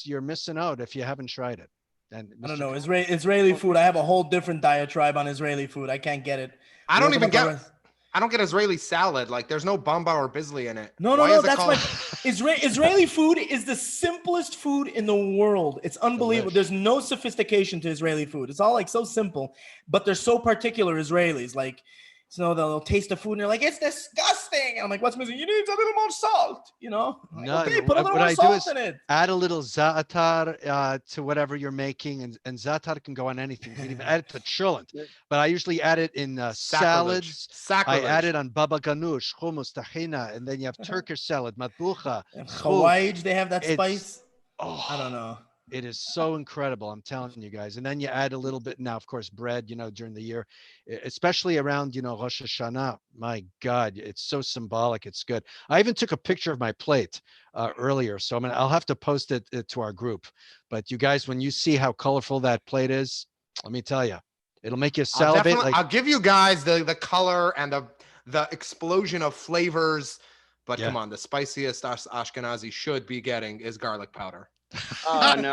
you're missing out if you haven't tried it. And I don't know, Israeli food. I have a whole different diatribe on Israeli food. I can't get it. I don't get Israeli salad. Like, there's no bamba or bisley in it. No. That's Israeli food is the simplest food in the world. It's unbelievable. There's no sophistication to Israeli food. It's all like so simple, but they're so particular, Israelis. Like, they'll taste the food and they're like, it's disgusting. I'm like, what's missing? You need a little more salt, Like, okay, put a little more salt in it. Add a little za'atar to whatever you're making, and za'atar can go on anything. You can even add it to cholent. But I usually add it in salads. Sacrilege. I add it on baba ganoush, hummus, tahina, and then you have Turkish salad, matbucha. And Hawaii, they have that spice. Oh, I don't know. It is so incredible. I'm telling you guys. And then you add a little bit now, of course, bread, during the year, especially around, Rosh Hashanah. My God, it's so symbolic. It's good. I even took a picture of my plate earlier. So I'll have to post it to our group. But you guys, when you see how colorful that plate is, let me tell you, it'll make you salivate. I'll give you guys the color and the explosion of flavors. But come on, the spiciest Ashkenazi should be getting is garlic powder. Oh, no.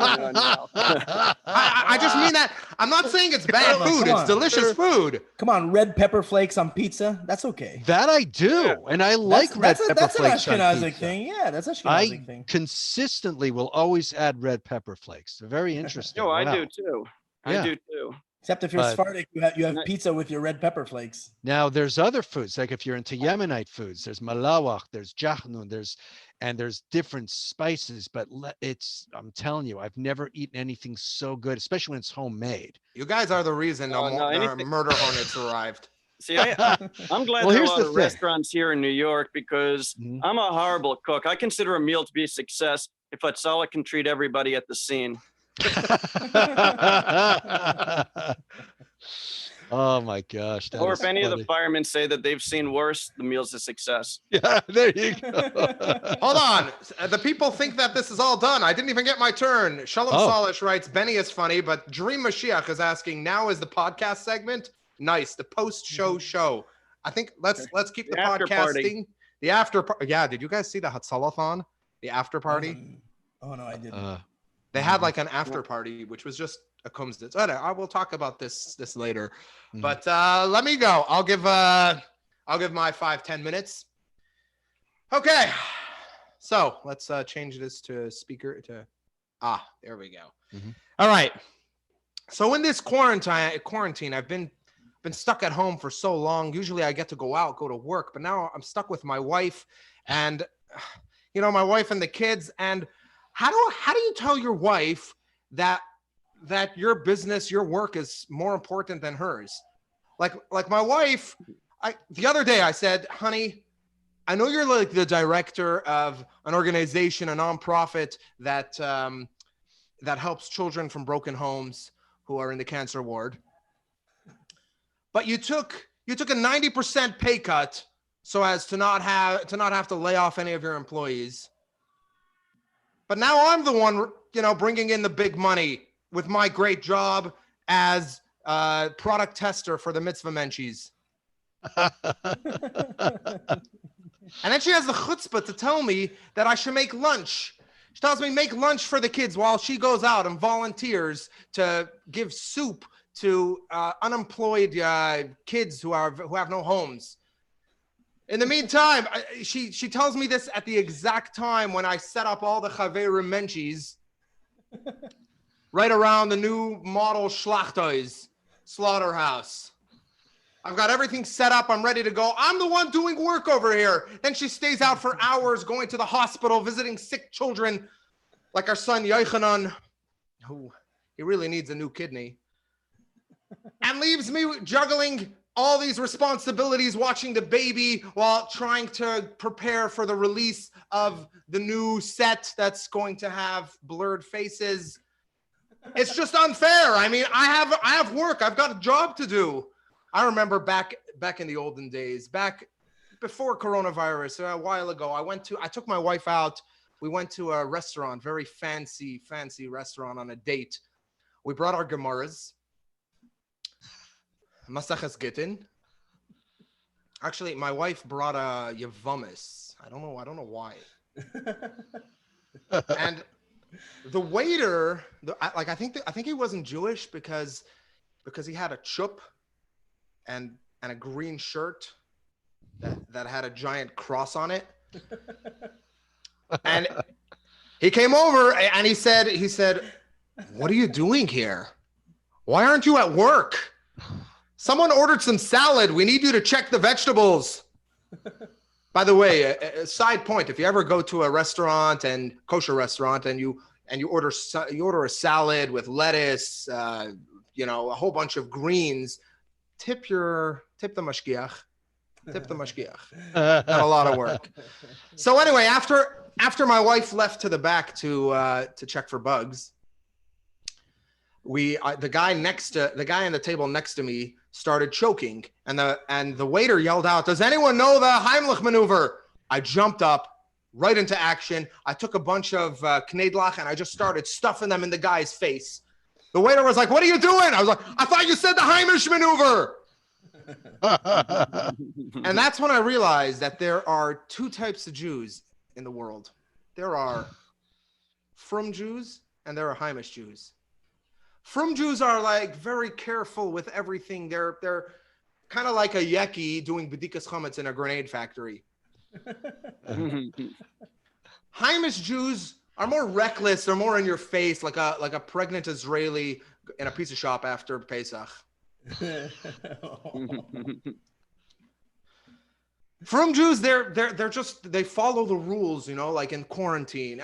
I just mean that. I'm not saying it's bad food. It's delicious food. Come on, red pepper flakes on pizza. That's okay. That I do. And I like red pepper flakes on pizza. That's an Ashkenazi thing. Yeah, that's an Ashkenazi thing. I consistently will always add red pepper flakes. They're very interesting. No, I do too. I do too. Except if you're Sephardic, you have pizza with your red pepper flakes. Now there's other foods, like if you're into Yemenite foods, there's malawach, there's jachnun, there's different spices, but I'm telling you, I've never eaten anything so good, especially when it's homemade. You guys are the reason murder hornets arrived. See, I'm glad there are a lot of restaurants here in New York because I'm a horrible cook. I consider a meal to be a success if Hatzalah can treat everybody at the scene. Oh my gosh. Or if any of the firemen say that they've seen worse, the meal's a success. Yeah, there you go. Hold on. The people think that this is all done. I didn't even get my turn. Shalom Salish writes, Benny is funny, but Dream Mashiach is asking, now is the podcast segment? Nice. The post-show show. I think let's keep the podcasting. Party. The after party. Yeah, did you guys see the Hatzalathon? The after party? Oh no, I didn't. They had like an after party, which was just a coincidence. I will talk about this later, but let me go. I'll give my 5-10 minutes. Okay, so let's change this to speaker to. There we go. All right. So in this quarantine, I've been stuck at home for so long. Usually I get to go out, go to work, but now I'm stuck with my wife, and my wife and the kids. And how do you tell your wife that your business, your work is more important than hers? Like my wife, the other day I said, honey, I know you're like the director of an organization, a nonprofit that helps children from broken homes who are in the cancer ward. But you took a 90% pay cut so as to not have to lay off any of your employees. But now I'm the one, bringing in the big money with my great job as a product tester for the mitzvah menchies. And then she has the chutzpah to tell me that I should make lunch. She tells me make lunch for the kids while she goes out and volunteers to give soup to unemployed kids who have no homes. In the meantime, she tells me this at the exact time when I set up all the chaverim menchies right around the new model Schlachtois slaughterhouse. I've got everything set up. I'm ready to go. I'm the one doing work over here. Then she stays out for hours going to the hospital, visiting sick children like our son Yochanan, who he really needs a new kidney, and leaves me juggling all these responsibilities, watching the baby while trying to prepare for the release of the new set that's going to have blurred faces. It's just unfair. I mean, I have work. I've got a job to do. I remember back in the olden days, back before coronavirus, a while ago, I took my wife out. We went to a restaurant, very fancy restaurant on a date. We brought our Gemaras. Masaches Gittin. Actually, my wife brought a Yavamis. I don't know why. And the waiter, I think he wasn't Jewish because he had a chup and a green shirt that had a giant cross on it. And he came over and he said, "What are you doing here? Why aren't you at work? Someone ordered some salad. We need you to check the vegetables." By the way, a side point: if you ever go to a restaurant and kosher restaurant and you order a salad with lettuce, a whole bunch of greens, tip the mashgiach. Tip the mashgiach. Not a lot of work. So anyway, after my wife left to the back to check for bugs, the guy on the table next to me started choking, and the waiter yelled out, "Does anyone know the Heimlich maneuver?" I jumped up right into action. I took a bunch of knedlach and I just started stuffing them in the guy's face. The waiter was like, "What are you doing?" I was like, "I thought you said the Heimish maneuver." And that's when I realized that there are two types of Jews in the world. There are Frum Jews and there are Heimish Jews. Frum Jews are like very careful with everything. They're kind of like a yeki doing bedikas chametz in a grenade factory. Heimish Jews are more reckless. They're more in your face, like a pregnant Israeli in a pizza shop after Pesach. Frum Jews, they're just, they follow the rules, you know, like in quarantine.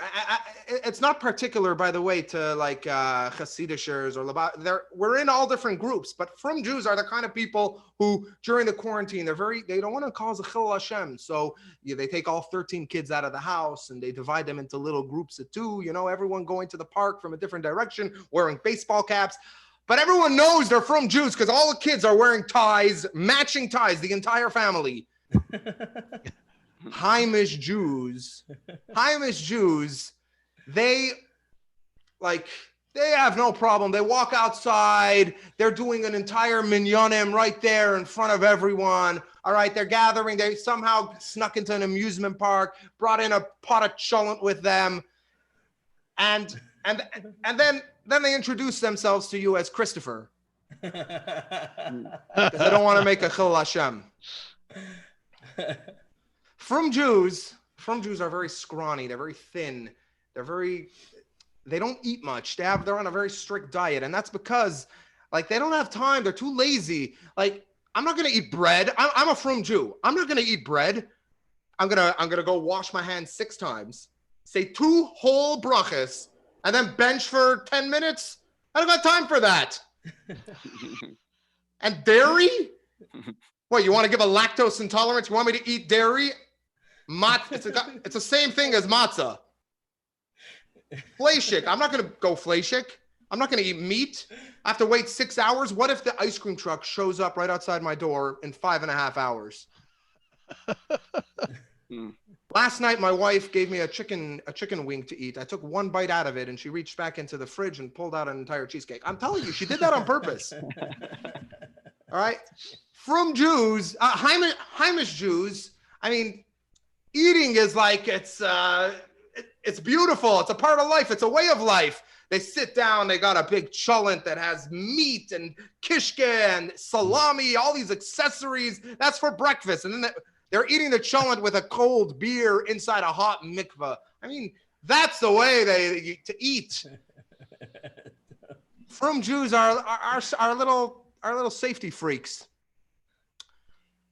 It's not particular, by the way, to like Hasidishers or Labat. We're in all different groups, but Frum Jews are the kind of people who during the quarantine, they don't want to cause a Chil Hashem. So they take all 13 kids out of the house and they divide them into little groups of 2, you know, everyone going to the park from a different direction, wearing baseball caps. But everyone knows they're Frum Jews because all the kids are wearing ties, matching ties, the entire family. Heimish Jews, they have no problem. They walk outside. They're doing an entire minyanim right there in front of everyone. All right, they're gathering. They somehow snuck into an amusement park, brought in a pot of cholent with them, and then they introduce themselves to you as Christopher because they don't want to make a Chil Hashem. Frum Jews are very scrawny. They're very thin. They don't eat much. They're on a very strict diet. And that's because like they don't have time. They're too lazy. Like, I'm not going to eat bread. I'm a Frum Jew. I'm not going to eat bread. I'm going to go wash my hands 6 times, say 2 whole brachas, and then bench for 10 minutes. I don't got time for that. And dairy? What, you want to give a lactose intolerance? You want me to eat dairy? It's the same thing as matzah. Fleishik. I'm not going to go fleishik. I'm not going to eat meat. I have to wait 6 hours. What if the ice cream truck shows up right outside my door in 5.5 hours? Last night, my wife gave me a chicken wing to eat. I took 1 bite out of it, and she reached back into the fridge and pulled out an entire cheesecake. I'm telling you, she did that on purpose. All right? Frum Jews, Heimish Jews, I mean, eating is like, it's beautiful. It's a part of life. It's a way of life. They sit down, they got a big cholent that has meat and kishke and salami, all these accessories. That's for breakfast. And then they're eating the cholent with a cold beer inside a hot mikveh. I mean, that's the way to eat. Frum Jews are little safety freaks.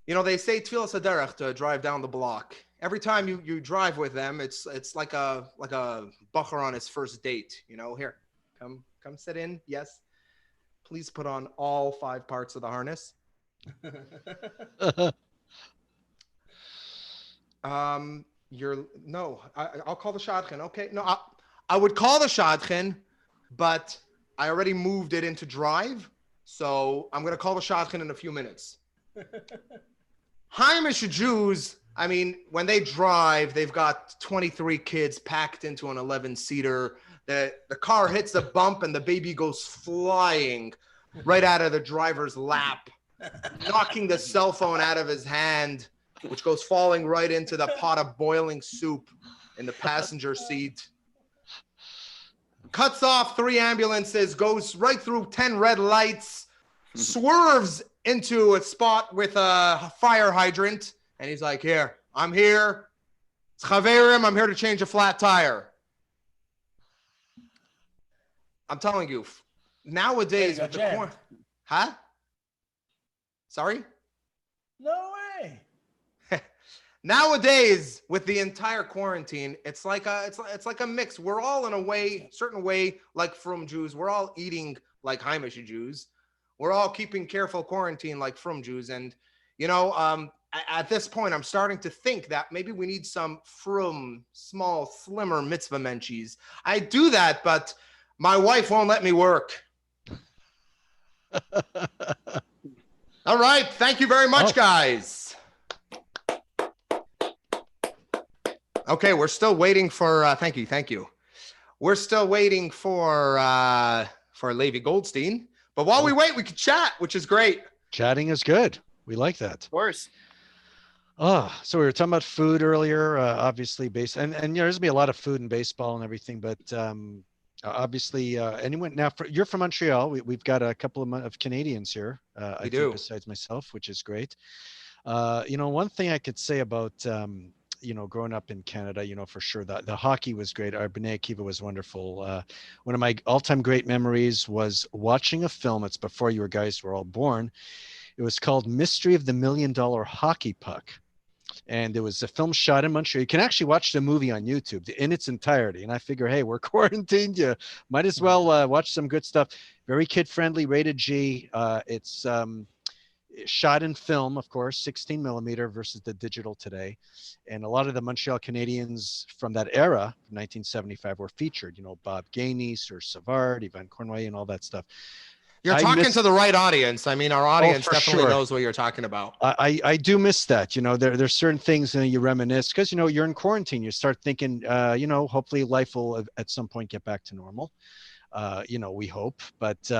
You know, they say tfilas haderech to drive down the block. Every time you drive with them, it's like a bacher on his first date. You know, here, come sit in. Yes, please put on all 5 parts of the harness. I'll call the shadchan. Okay, no, I would call the shadchan, but I already moved it into drive, so I'm gonna call the shadchan in a few minutes. Heimish Jews, I mean, when they drive, they've got 23 kids packed into an 11-seater. The car hits a bump and the baby goes flying right out of the driver's lap, knocking the cell phone out of his hand, which goes falling right into the pot of boiling soup in the passenger seat. Cuts off 3 ambulances, goes right through 10 red lights, swerves into a spot with a fire hydrant, and he's like, here, I'm here. It's chaverim, I'm here to change a flat tire. I'm telling you, nowadays with the corn, huh? Sorry? No way. Nowadays, with the entire quarantine, it's like a mix. We're all in a certain way, like Frum Jews. We're all eating like Heimish Jews. We're all keeping careful quarantine like Frum Jews. And, you know, at this point, I'm starting to think that maybe we need some Frum, small, slimmer mitzvah menchies. I do that, but my wife won't let me work. All right. Thank you very much, guys. Okay, we're still waiting for, thank you. We're still waiting for for Levi Goldstein. But while we wait, we can chat, which is great. Chatting is good. We like that. Of course. Oh, so we were talking about food earlier, obviously and there's gonna be a lot of food in baseball and everything, but obviously anyone now you're from Montreal. We've got a couple of Canadians here, I think, besides myself, which is great. One thing I could say about, growing up in Canada, for sure that the hockey was great. Our B'nai Akiva was wonderful. One of my all-time great memories was watching a film. It's before you guys were all born. It was called Mystery of the $1 Million Hockey Puck. And it was a film shot in Montreal. You can actually watch the movie on YouTube in its entirety. And I figure, hey, we're quarantined. You might as well watch some good stuff. Very kid-friendly, rated G. It's shot in film, of course, 16 millimeter versus the digital today. And a lot of the Montreal Canadiens from that era, 1975, were featured. Bob Gainey, Serge Savard, Yvan Cournoyer, and all that stuff. You're talking to the right audience. I mean, our audience definitely knows what you're talking about. I do miss that. There's certain things you reminisce because, you're in quarantine. You start thinking, hopefully life will at some point get back to normal. We hope. But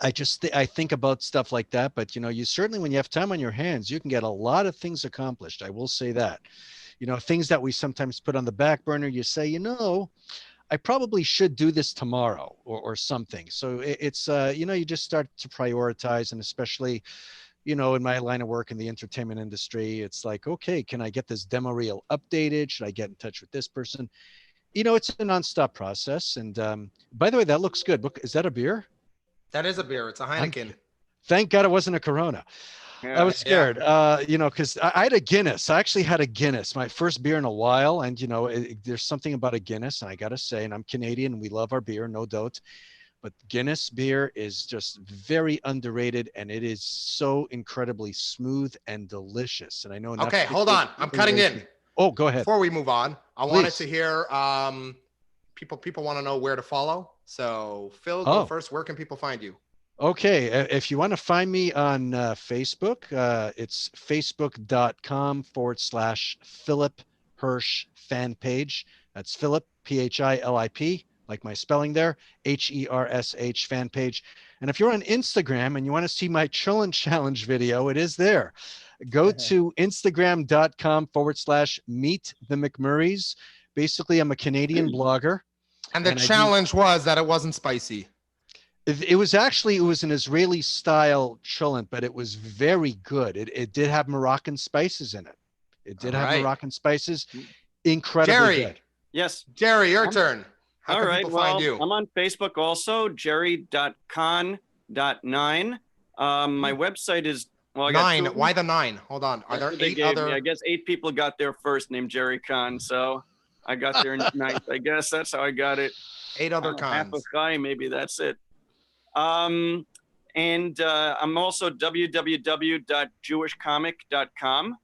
I think about stuff like that. But, you certainly, when you have time on your hands, you can get a lot of things accomplished. I will say that. Things that we sometimes put on the back burner, you say, I probably should do this tomorrow or something. So it's, you just start to prioritize, and especially, in my line of work in the entertainment industry, it's like, okay, can I get this demo reel updated? Should I get in touch with this person? It's a nonstop process. And by the way, that looks good. Is that a beer? That is a beer. It's a Heineken. Thank God it wasn't a Corona. I was scared, because I had a Guinness. I actually had a Guinness, my first beer in a while. And, there's something about a Guinness, and I got to say, and I'm Canadian, and we love our beer, no doubt. But Guinness beer is just very underrated, and it is so incredibly smooth and delicious. And I know. Okay, hold on. I'm cutting in. Oh, go ahead. Before we move on, I wanted to hear people want to know where to follow. So Phil, go first. Where can people find you? Okay, if you want to find me on Facebook, it's facebook.com/Philip Hirsch fan page. That's Philip, Philip, like my spelling there, HERSH fan page. And if you're on Instagram and you want to see my Chillin' Challenge video, it is there. Go to instagram.com/Meet the McMurrays. Basically, I'm a Canadian blogger. And the challenge was that it wasn't spicy. It was an Israeli style cholent, but it was very good. It did have Moroccan spices in it. It did have Moroccan spices. Incredibly good. Yes. Jerry, your turn. How can people find you? I'm on Facebook also, jerry.con.9. My website is, I got 9. Why the 9? Hold on. Are there 8 other? I guess 8 people got there first named Jerry Con. So I got there 9th. I guess that's how I got it. 8 other cons. Half a guy, maybe that's it. And I'm also www.jewishcomic.com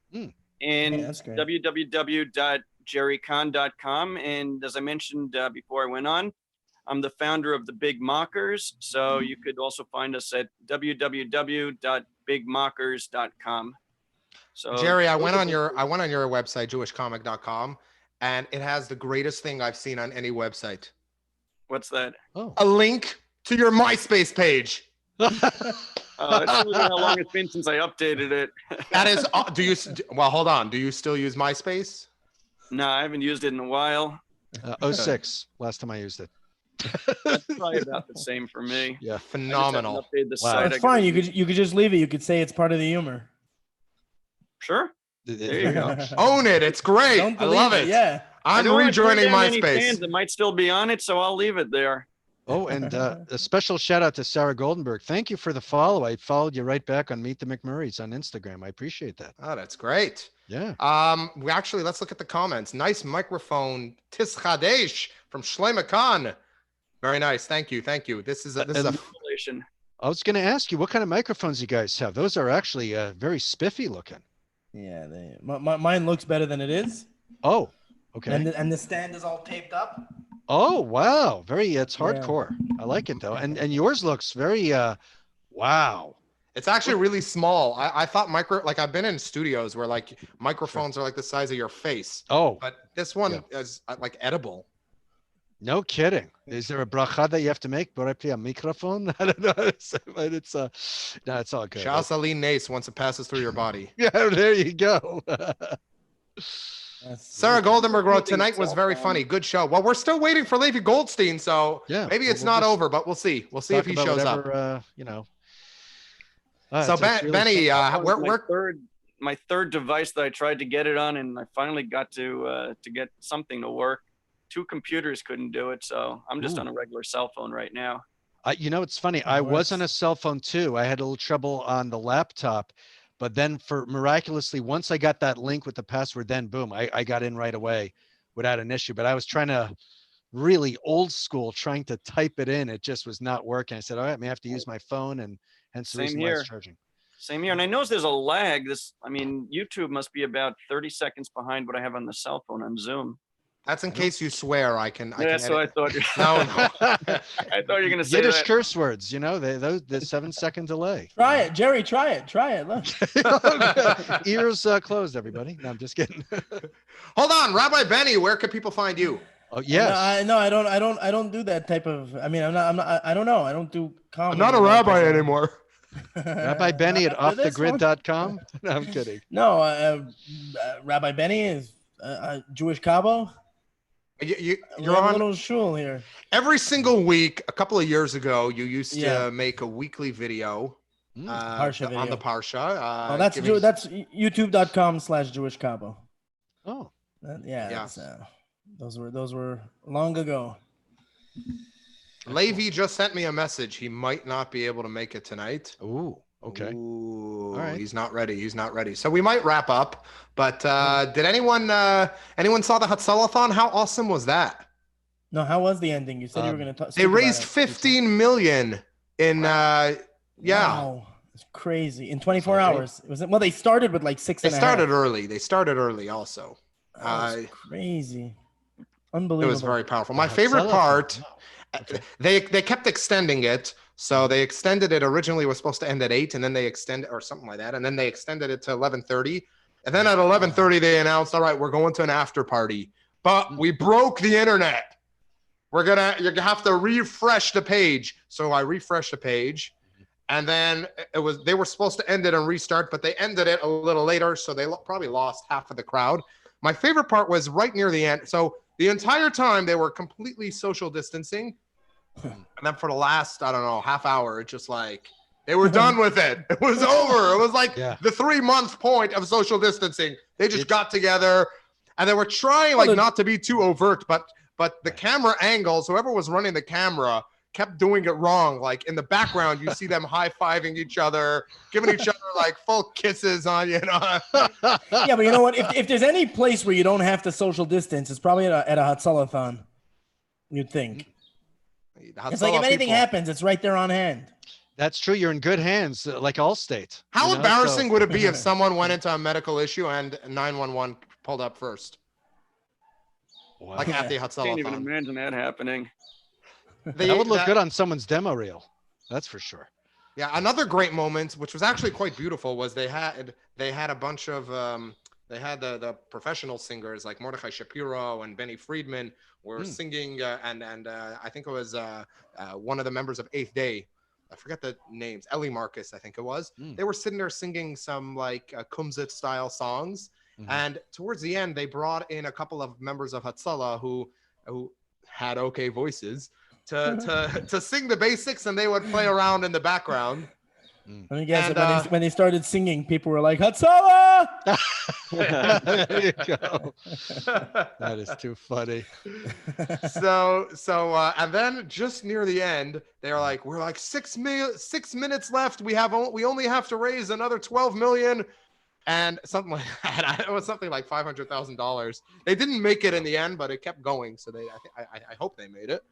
and www.jerrycon.com. And as I mentioned before I went on, I'm the founder of the Big Mockers. So you could also find us at www.bigmockers.com. So Jerry, I went on your website, jewishcomic.com, and it has the greatest thing I've seen on any website. What's that? A link to your MySpace page. It's how long it's been since I updated it. That is, hold on. Do you still use MySpace? No, I haven't used it in a while. 06, last time I used it. That's probably about the same for me. Yeah, phenomenal. That's fine. You could just leave it. You could say it's part of the humor. Sure. There you go. Own it. It's great. I love it. Yeah. I'm rejoining MySpace. It might still be on it, so I'll leave it there. Oh, and a special shout out to Sarah Goldenberg. Thank you for the follow. I followed you right back on Meet the McMurrays on Instagram. I appreciate that. Oh, that's great. Yeah. Let's look at the comments. Nice microphone, Tis Chadesh from Shlomo Khan. Very nice. Thank you. This is a revelation. I was going to ask you what kind of microphones you guys have. Those are actually very spiffy looking. Yeah, mine looks better than it is. Oh, okay. And the stand is all taped up. Oh, wow. It's hardcore. Yeah. I like it though. And yours looks very, wow. It's actually really small. I thought I've been in studios where like microphones are like the size of your face. Oh, but this one is like edible. No kidding. Is there a bracha that you have to make? Borepli a microphone? I don't know. But it's no, it's all good. Shasalin Nace once it passes through your body. Yeah, there you go. Sarah Goldenberg wrote, tonight was very funny. Good show. Well, we're still waiting for Levi Goldstein, so yeah, maybe it's not over, but we'll see. We'll see if he shows up. You know. So Benny, my third device that I tried to get it on, and I finally got to get something to work. 2 computers couldn't do it, so I'm just on a regular cell phone right now. You know, it's funny. I was on a cell phone too. I had a little trouble on the laptop, but then miraculously, once I got that link with the password, then boom, I got in right away without an issue. But I was trying to really old school, trying to type it in. It just was not working. I said, all right, I may have to use my phone, and hence the reason why it's charging. Same here. And I noticed there's a lag. YouTube must be about 30 seconds behind what I have on the cell phone on Zoom. That's in case you swear. I can. That's what I thought. No. I thought you were gonna say Yiddish that. curse words. You know, the 7-second delay. Try it, Jerry. Try it. Look. Ears closed, everybody. No, I'm just kidding. Hold on, Rabbi Benny. Where can people find you? Oh yes. No, I don't do that type of. I mean, I'm not. I don't know. I don't do comedy. I'm not a rabbi anymore. Rabbi Benny at offthegrid.com. No, I'm kidding. No, Rabbi Benny is Jewish Cabo. You're on a little shul here. Every single week. A couple of years ago, you used to make a weekly video, Parsha on the Parsha. That's youtube.com/Jewish Cabo. Oh, yeah. Those were long ago. Levi just sent me a message. He might not be able to make it tonight. Ooh, okay. Ooh, all right. He's not ready. So we might wrap up. But did anyone saw the Hatzalathon? How awesome was that? No, how was the ending? You said you were going to. They raised 15 million in. Wow, it's crazy in 24 hours. Well, they started with like 6.5. They started early. Also. That's crazy. Unbelievable. It was very powerful. My favorite part. They kept extending it. So they extended it. Originally, it was supposed to end at 8, and then they extended, or something like that, and then they extended it to 11:30. And then at 11:30, they announced, "All right, we're going to an after party, but we broke the internet. You're gonna have to refresh the page." So I refreshed the page, and then they were supposed to end it and restart, but they ended it a little later, so they probably lost half of the crowd. My favorite part was right near the end. So the entire time they were completely social distancing. And then for the last, I don't know, half hour, it's just like they were done with it. It was over. It was like the 3-month point of social distancing. They just got together and they were trying not to be too overt, but the camera angles, whoever was running the camera kept doing it wrong. Like in the background, you see them high-fiving each other, giving each other like full kisses on, you know. Yeah, but you know what? If there's any place where you don't have to social distance, it's probably at a Hatzalathon. You'd think. It's like if anything happens, it's right there on hand. That's true. You're in good hands, like Allstate. How embarrassing would it be if someone went into a medical issue and 911 pulled up first? Wow. Like at the Hatzalathon. I can't even imagine that happening. That would look good on someone's demo reel. That's for sure. Yeah, another great moment, which was actually quite beautiful, was they had a bunch of they had the professional singers like Mordechai Shapiro and Benny Friedman were singing, and I think it was one of the members of Eighth Day. I forget the names. Ellie Marcus, I think it was. They were sitting there singing some like Kumzit style songs, and towards the end, they brought in a couple of members of Hatzalah who had okay voices to sing the basics, and they would play around in the background. Let me guess. When they started singing, people were like, Hatzalah! There you go. That is too funny. So, and then just near the end, they're like, we're like 6 minutes left. We only have to raise another 12 million. And something like that. It was something like $500,000. They didn't make it in the end, but it kept going. So I hope they made it.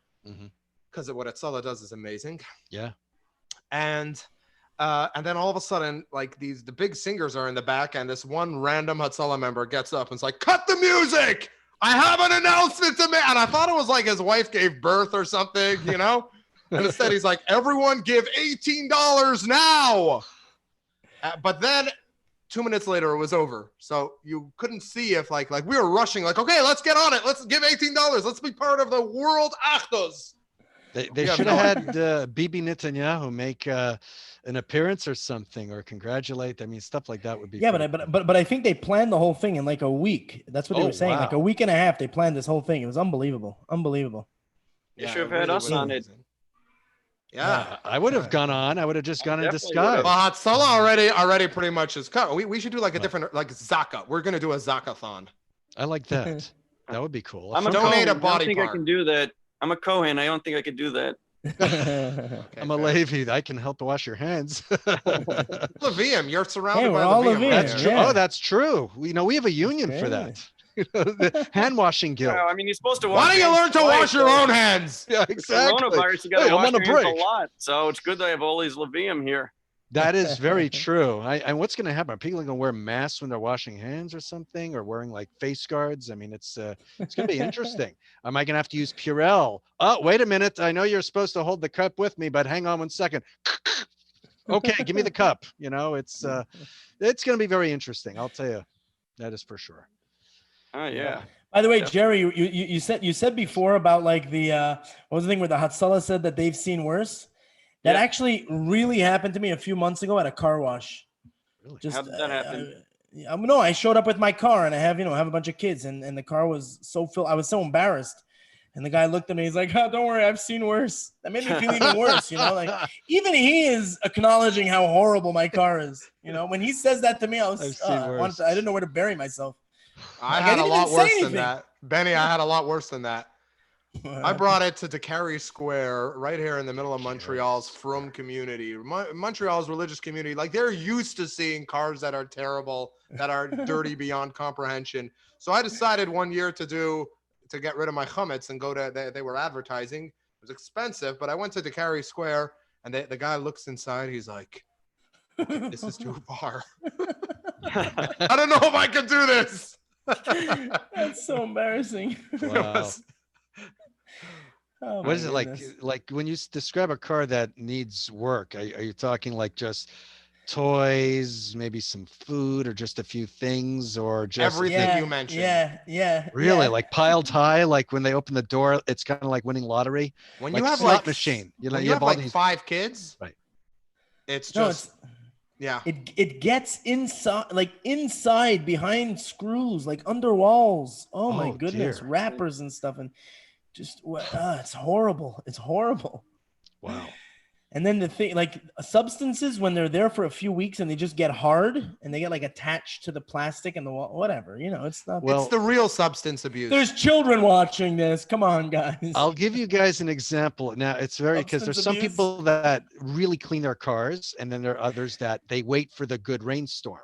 Because what Hatzalah does is amazing. Yeah. And then all of a sudden, like the big singers are in the back, and this one random Hatzalah member gets up and is like, "Cut the music! I have an announcement to make." And I thought it was like his wife gave birth or something, you know? And instead he's like, "Everyone give $18 now." But then 2 minutes later, it was over. So you couldn't see if like we were rushing, like, okay, let's get on it. Let's give $18. Let's be part of the world Achtos. They should have had Bibi Netanyahu make an appearance or something, or congratulate. I mean, stuff like that would be. Yeah, but I think they planned the whole thing in like a week. That's what they were saying. Wow. Like a week and a half, they planned this whole thing. It was unbelievable. You should have had us on it. Yeah, I would have gone on. I would have just gone in Definitely disguise. well, Hatzalah already pretty much is cut. We should do like a different, like Zaka. We're gonna do a Zakathon. I like that. That would be cool. I'm a Donate Kohen. a body I don't think part. I can do that. I'm a Kohen. I don't think I could do that. I'm a Levi. I can help to wash your hands. Levium, you're surrounded Hey, by we're all Levium. Levium, That's true. yeah. Oh, that's true. We have a union for that. The hand washing guild. I mean, you're supposed to wash. Why don't you your learn hands to twice, wash your so own hands? Yeah, exactly. Coronavirus, you got to Hey, I'm wash on a your hands break. a lot. So it's good that I have all these Levium here. That is very true. And what's going to happen? Are people going to wear masks when they're washing hands or something, or wearing like face guards? I mean, it's going to be interesting. Am I going to have to use Purell? Oh, wait a minute. I know you're supposed to hold the cup with me, but hang on 1 second. Okay, give me the cup. You know, it's going to be very interesting. I'll tell you, that is for sure. Oh yeah. By the way, Jerry, you said before about like the what was the thing where the Hatzalah said that they've seen worse? That actually really happened to me a few months ago at a car wash. Really? Just, How did that happen? No, I showed up with my car and I have a bunch of kids and the car was so filled. I was so embarrassed. And the guy looked at me. He's like, "Oh, don't worry, I've seen worse." That made me feel even worse. Like even he is acknowledging how horrible my car is. When he says that to me, I didn't know where to bury myself. I had a lot worse than that. Benny, I had a lot worse than that. I brought it to Decary Square right here in the middle of Montreal's Frum community. Montreal's religious community, like they're used to seeing cars that are terrible, that are dirty beyond comprehension. So I decided one year to get rid of my chametz and go to, they were advertising. It was expensive, but I went to Decary Square and the guy looks inside. He's like, this is too far. I don't know if I can do this. That's so embarrassing. Wow. Oh, what is it goodness. like when you describe a car that needs work? Are you talking like just toys, maybe some food, or just a few things, or just everything you mentioned? Yeah. Really, like piled high, like when they open the door, it's kind of like winning lottery. When like you have slot machine, you have all like these 5 kids, right? It's just It gets inside behind screws, like under walls. Oh my goodness, dear. wrappers and stuff, and just it's horrible. It's horrible. Wow. And then the thing, like substances, when they're there for a few weeks and they just get hard and they get like attached to the plastic and the wall, whatever, it's not. Well, it's the real substance abuse. There's children watching this. Come on, guys. I'll give you guys an example. Now it's because there's some people that really clean their cars, and then there are others that they wait for the good rainstorm.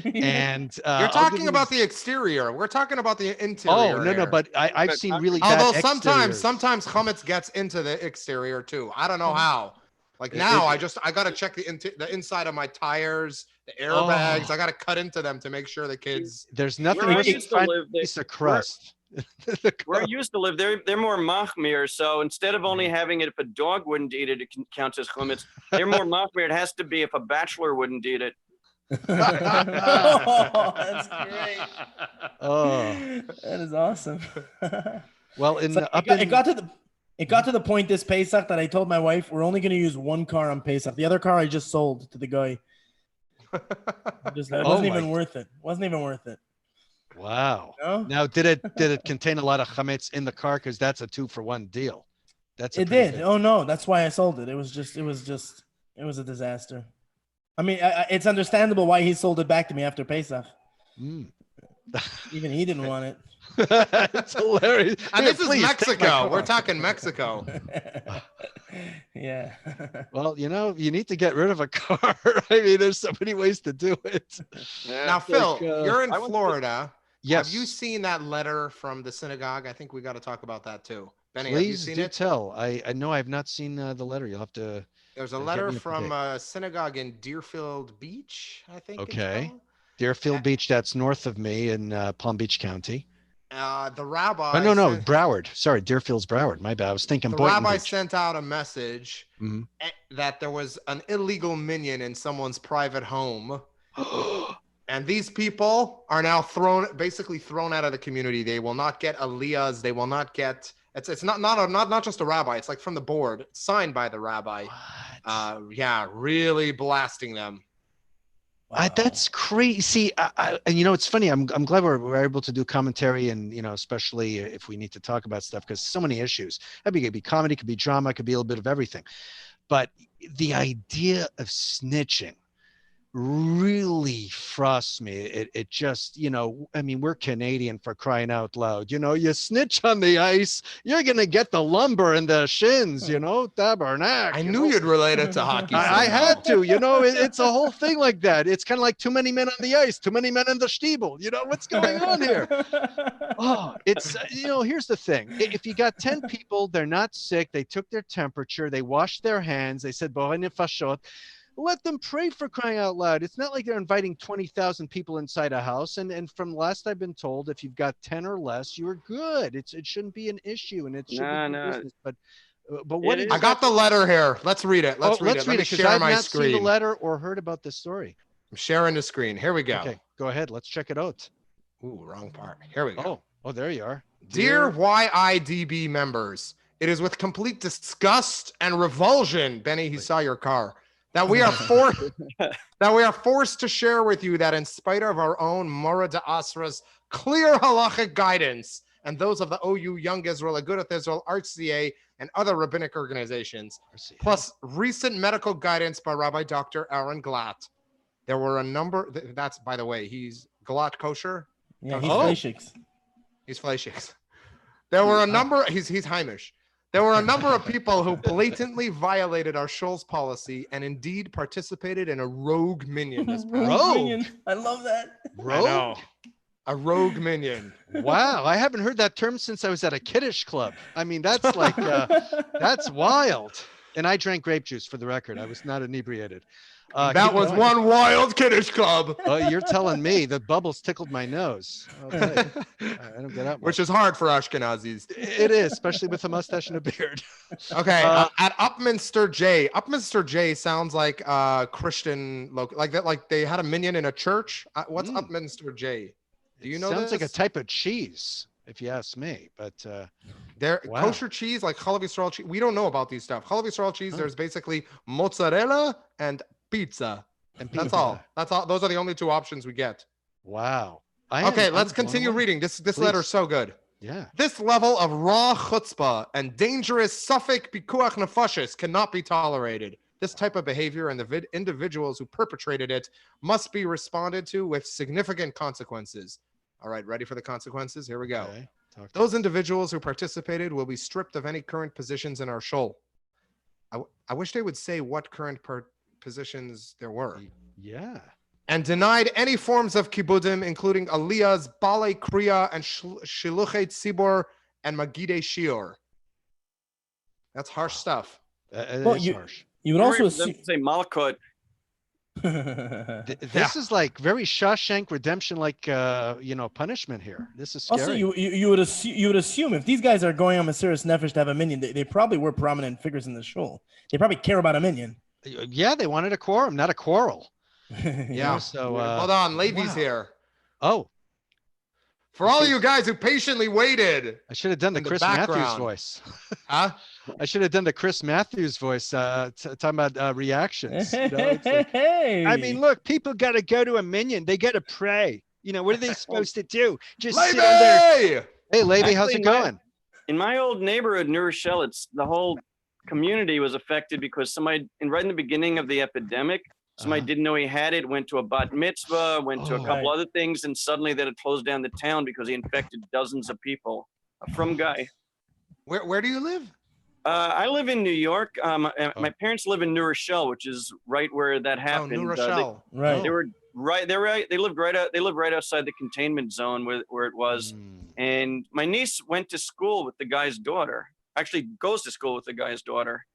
And you're talking about the exterior. We're talking about the interior. Oh no, but I've seen really although bad sometimes chametz gets into the exterior too. I don't know how. Like now, I got to check the inside of my tires, the airbags. I got to cut into them to make sure the kids. There's nothing Where I like used to live, piece of crust. Where I used to live, they're more machmir. So instead of only having it if a dog wouldn't eat it, it counts as chametz. They're more machmir. It has to be if a bachelor wouldn't eat it. Oh, that's great. Oh, that is awesome. Well, it got to the point this Pesach that I told my wife we're only going to use one car on Pesach. The other car I just sold to the guy. It wasn't even worth it. Wasn't even worth it. Wow. No? Now, did it contain a lot of chametz in the car? Because that's a 2-for-1 deal. It did. Oh no, that's why I sold it. It was a disaster. I mean, it's understandable why he sold it back to me after Pesach. Even he didn't want it. It's hilarious. And this is Mexico. We're talking Mexico. Yeah. Well, you need to get rid of a car. I mean, there's so many ways to do it. Yeah. Now, Phil, you're in Florida. Yes. Have you seen that letter from the synagogue? I think we got to talk about that too. Benny, Please have you seen do it? tell. I know I've not seen the letter. You'll have to. There's a letter from a synagogue in Deerfield Beach, I think. Okay. Deerfield Beach, that's north of me in Palm Beach County. The rabbi. Oh, no, Broward. Sorry, Deerfield's Broward. My bad. I was thinking the Boynton rabbi Beach. sent out a message that there was an illegal minion in someone's private home. And these people are now basically thrown out of the community. They will not get aliyahs. They will not get. It's not just a rabbi. It's like from the board, signed by the rabbi. Yeah, really blasting them. Wow. That's crazy. See, and it's funny. I'm glad we're able to do commentary, and especially if we need to talk about stuff, because so many issues. It could be comedy, could be drama, could be a little bit of everything. But the idea of snitching really frustrates me. It just, we're Canadian, for crying out loud. You snitch on the ice, you're gonna get the lumber and the shins, tabernacle. I knew you'd relate it to hockey. I had to, it's a whole thing like that. It's kind of like too many men on the ice, too many men in the stiebel. What's going on here? Oh, it's, here's the thing. If you got 10 people, they're not sick, they took their temperature, they washed their hands, they said, let them pray, for crying out loud. It's not like they're inviting 20,000 people inside a house. And from last I've been told, if you've got 10 or less, you're good. It shouldn't be an issue, and it shouldn't be business. But what? I got the letter here. Let's read it. Let's read it. Let me share my screen. I've not seen the letter or heard about the story. I'm sharing the screen. Here we go. Okay, go ahead. Let's check it out. Ooh, wrong part. Here we go. Oh, there you are. Dear YIDB members, it is with complete disgust and revulsion, Benny, he saw your car, that we are forced to share with you that in spite of our own Mora de Asra's clear halachic guidance and those of the OU Young Israel, Agudath Israel, RCA, and other rabbinic organizations, plus recent medical guidance by Rabbi Dr. Aaron Glatt, there were a number. That's, by the way, he's Glatt kosher. Yeah, he's Fleischiks. He's Fleischiks. There were a number. He's Heimish. There were a number of people who blatantly violated our Shoals policy and indeed participated in a rogue minion. Rogue? I love that. Rogue? A rogue minion. Wow, I haven't heard that term since I was at a kiddish club. I mean, that's like, that's wild. And I drank grape juice, for the record. I was not inebriated. That was one wild kiddish club. Oh, you're telling me the bubbles tickled my nose. I don't get out. Which is hard for Ashkenazis. It is, especially with a mustache and a beard. Okay, at Upminster J. Upminster J sounds like Christian local, like that. Like they had a minion in a church. What's Upminster J? Do you know? Sounds like a type of cheese, if you ask me. But kosher cheese, like Chalav Yisrael cheese. We don't know about these stuff. Chalav Yisrael cheese. There's basically mozzarella and pizza. And that's all. That's all. Those are the only two options we get. Wow. Okay, let's continue reading. This letter is so good. Yeah. This level of raw chutzpah and dangerous Suffolk pikuach nefashis cannot be tolerated. This type of behavior and the individuals who perpetrated it must be responded to with significant consequences. All right, ready for the consequences? Here we go. Okay. Those individuals who participated will be stripped of any current positions in our shul. I wish they would say what current positions there were. Yeah. And denied any forms of kibudim, including aliyahs, balei kriya, and shiluchet tzibor, and magidei shiur. That's harsh stuff. Well, harsh. You would also say malkut. This is like very Shawshank Redemption, like punishment here. This is scary. Also, you would assume if these guys are going on Mesiras Nefesh to have a minion, they probably were prominent figures in the shul. They probably care about a minion. Yeah, they wanted a quorum, not a quarrel. Yeah. So hold on, Levi's here. Oh, for all of you guys who patiently waited. I should have done the Chris Matthews voice. Huh? I should have done the Chris Matthews voice, talking about reactions. Hey. I mean, look, people got to go to a minion. They got to pray. What are they supposed to do? Just Levy! sit on there. Hey, Levy, how's it going? In my old neighborhood, New Rochelle, it's the whole community was affected because somebody, right in the beginning of the epidemic, somebody didn't know he had it, went to a bat mitzvah, went to a couple other things, and suddenly that had closed down the town because he infected dozens of people. A Frum guy. Where do you live? I live in New York. My parents live in New Rochelle, which is right where that happened. Oh, New Rochelle. They were right. They lived right outside the containment zone where it was. And my niece went to school with the guy's daughter. Actually, goes to school with the guy's daughter.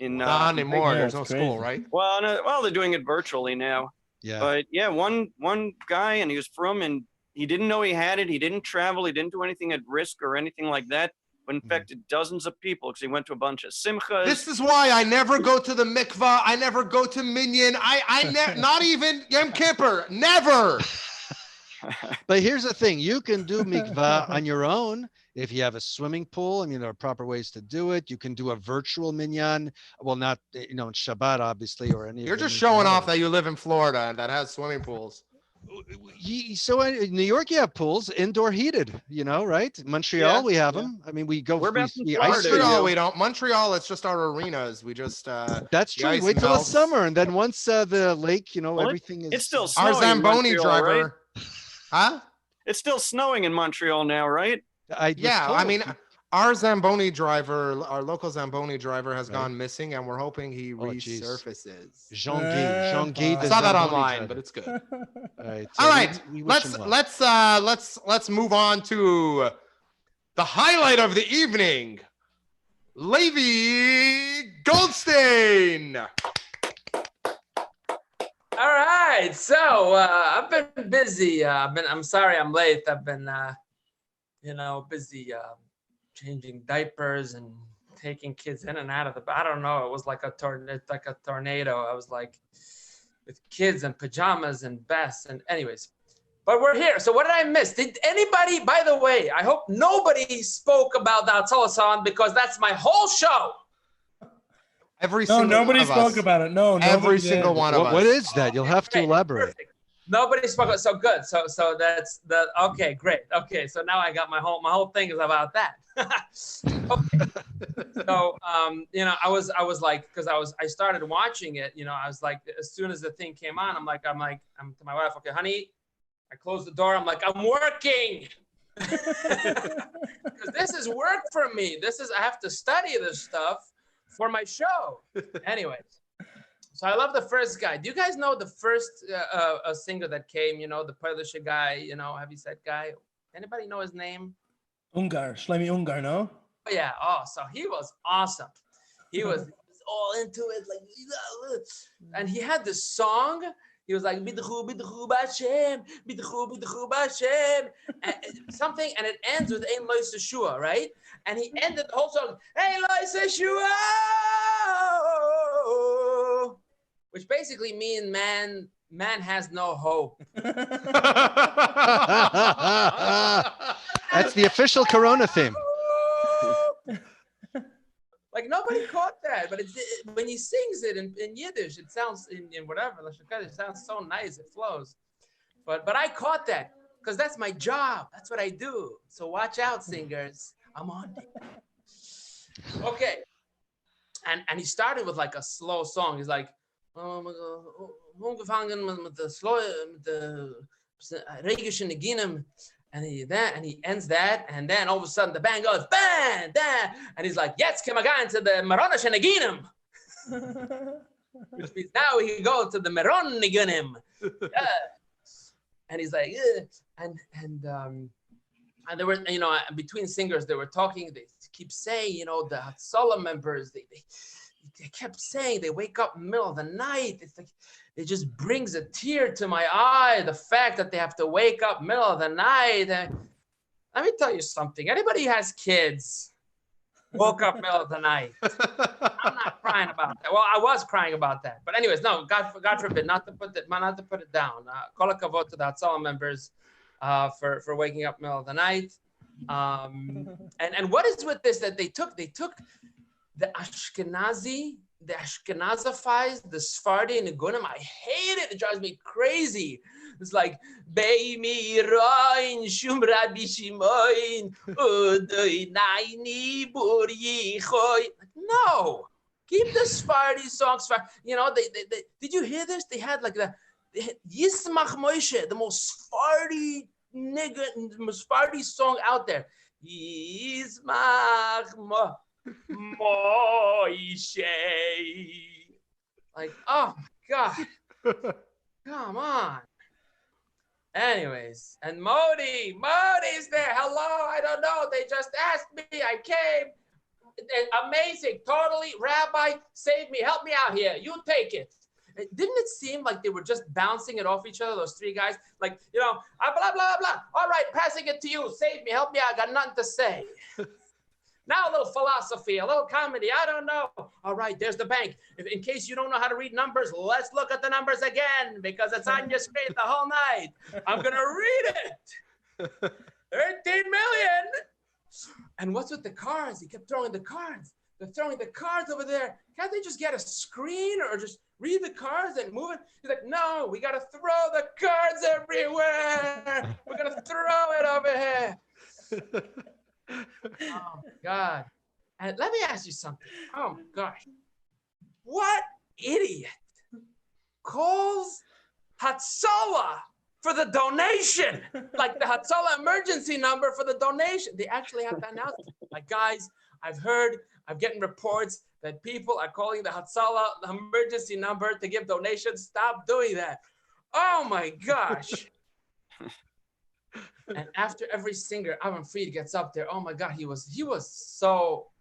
Not anymore. There's no school, right? Well, they're doing it virtually now. Yeah. But yeah, one guy, and he was from, and he didn't know he had it. He didn't travel. He didn't do anything at risk or anything like that. but infected dozens of people because he went to a bunch of simchas. This is why I never go to the mikvah. I never go to minyan. Not even Yom Kippur. Never. But here's the thing: you can do mikvah on your own if you have a swimming pool. I mean, there are proper ways to do it. You can do a virtual minyan. Well, not in Shabbat, obviously, or any. You're just showing off that you live in Florida and that has swimming pools. So in New York, you have pools, indoor heated. Right? Montreal, we have them. I mean, we go. Montreal, we don't. Montreal, it's just our arenas. We just. That's true. Wait till the summer, and then once the lake, everything is. It's still snowing. Our Zamboni driver. Right? Huh? It's still snowing in Montreal now, right? I mean, our Zamboni driver, our local Zamboni driver has gone missing, and we're hoping he resurfaces. Jean-Guy. I saw that online, but it's good. All right. Let's move on to the highlight of the evening. Levi Goldstein. All right, so I've been busy. I'm sorry I'm late. I've been, busy changing diapers and taking kids in and out of the. I don't know. It was like a tornado. I was like with kids and pajamas and vests and anyways. But we're here. So what did I miss? Did anybody? By the way, I hope nobody spoke about the Atzalasan because that's my whole show. Nobody spoke about it. No, every single one of us. What is that? You'll have to elaborate. Perfect. Nobody spoke about it. So good. So that's the okay. Great. Okay. So now I got my whole thing is about that. Okay. So I was like, because I started watching it. I was like, as soon as the thing came on, I'm to my wife. Okay, honey. I closed the door. I'm like, I'm working. Because this is work for me. I have to study this stuff for my show. Anyways, so I love the first guy. Do you guys know the first singer that came, the Polish guy, heavy set guy? Anybody know his name? Shlomi Ungar, no? Oh, yeah. Oh, so he was awesome. He was all into it. And he had this song. He was like, Bidchu, Bidchu, Bashem, Bidchu, Bidchu, Bashem, something, and it ends with Ein Lois Yeshua, right? And he ended the whole song, Ein Lois Yeshua, which basically means man has no hope. That's the official Corona theme. Like nobody caught that, but when he sings it in Yiddish, it sounds in whatever, it sounds so nice, it flows. But I caught that because that's my job. That's what I do. So watch out, singers. I'm on it. Okay. And he started with like a slow song. He's like, angefangen mit der regischen Neginim. And he ends that, and then all of a sudden the band goes, bang, bang, and he's like, yes, come again to the Meronische Neginim. Which means now we can go to the Meron Neginim. And he's like, and there were, between singers, they were talking, they keep saying, the Hatzalah members, they kept saying they wake up in the middle of the night. It's like, it just brings a tear to my eye, the fact that they have to wake up middle of the night. And let me tell you something. Anybody who has kids woke up middle of the night. I'm not crying about that. Well, I was crying about that. But anyways, no, God forbid, not to put it down. Kol hakavod to the Hatzalah members for waking up middle of the night. And what is with this that they took the Ashkenazifies, the Sephardi and the Gunim. I hate it. It drives me crazy. It's like, Beimi Roin, Shum Rabbi Shimoin, Udoi Naini Buryichoi. No, keep the Sephardi songs. They did you hear this? They had like Yismach Moshe, the most Sephardi nigga, the most Sephardi song out there. Yismach Moshe. Like, oh my God. Come on. Anyways, and Modi's there. Hello, I don't know. They just asked me. I came. Amazing. Totally. Rabbi, save me. Help me out here. You take it. Didn't it seem like they were just bouncing it off each other, those three guys? Like, blah, blah, blah, blah. All right, passing it to you. Save me. Help me out. I got nothing to say. Now a little philosophy, a little comedy. I don't know. All right, there's the bank. In case you don't know how to read numbers, let's look at the numbers again because it's on your screen the whole night. I'm going to read it. 13 million. And what's with the cards? He kept throwing the cards. They're throwing the cards over there. Can't they just get a screen or just read the cards and move it? He's like, no, we got to throw the cards everywhere. We're going to throw it over here. Oh, my God. And let me ask you something. Oh, my gosh. What idiot calls Hatzalah for the donation? Like the Hatzalah emergency number for the donation. They actually have to announce it. Like, guys, I'm getting reports that people are calling the Hatzalah emergency number to give donations. Stop doing that. Oh, my gosh. And after every singer, Aaron Fried gets up there. Oh my God, he was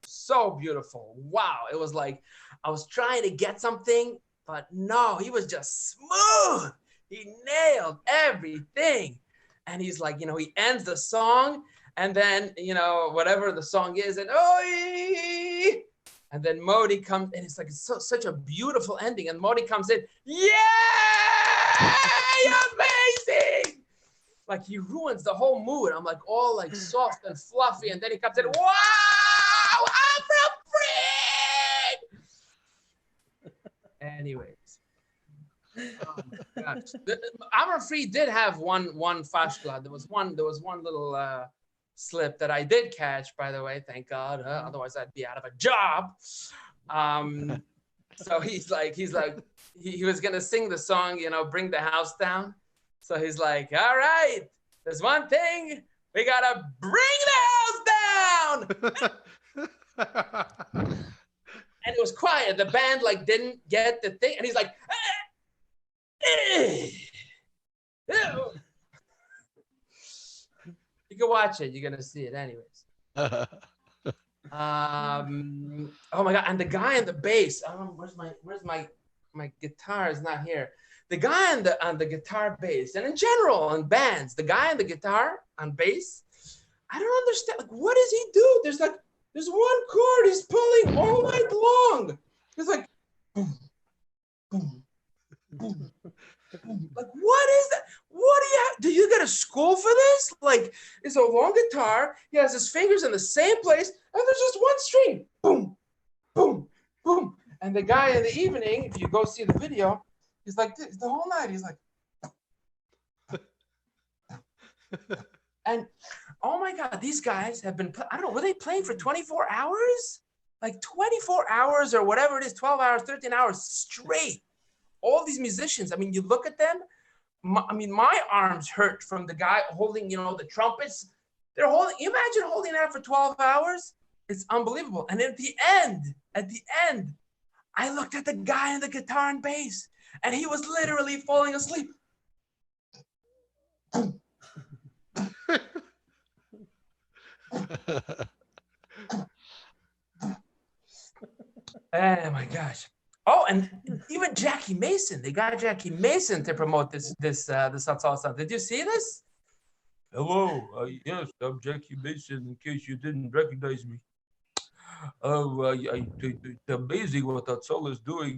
so beautiful. Wow, it was like I was trying to get something, but no, he was just smooth. He nailed everything. And he's like, he ends the song, and then whatever the song is, and oi! And then Modi comes, and it's like such a beautiful ending. And Modi comes in, yay! Amazing! Like he ruins the whole mood. I'm like all like soft and fluffy, and then he comes in, wow, I'm from Fried. Anyways, oh my gosh, Amar Fried did have one fashla. There was one little slip that I did catch, by the way. Thank God. Otherwise, I'd be out of a job. So he was gonna sing the song, Bring the House Down. So he's like, all right, there's one thing, we gotta bring the house down. And it was quiet. The band didn't get the thing. And he's like, you can watch it. You're gonna see it anyways. Oh my God. And the guy on the bass, I don't know, where's my guitar is not here. The guy on the guitar bass, and in general in bands, the guy on the guitar on bass, I don't understand. Like, what does he do? There's one chord he's pulling all night long. It's like, boom, boom, boom, boom. Like, what is that? What do you go to school for this? Like, it's a long guitar. He has his fingers in the same place, and there's just one string. Boom, boom, boom. And the guy in the evening, if you go see the video, he's like this the whole night. He's like, and oh my God, these guys have been, I don't know, were they playing for 24 hours? Like 24 hours or whatever it is, 12 hours, 13 hours straight. All these musicians, I mean, you look at them, my arms hurt from the guy holding, the trumpets. They're holding, imagine holding that for 12 hours. It's unbelievable. And at the end, I looked at the guy on the guitar and bass, and he was literally falling asleep. Oh my gosh. Oh, and even Jackie Mason. They got Jackie Mason to promote this Hatzalah stuff. Did you see this? Hello. Yes, I'm Jackie Mason, in case you didn't recognize me. It's amazing what Hatzalah is doing.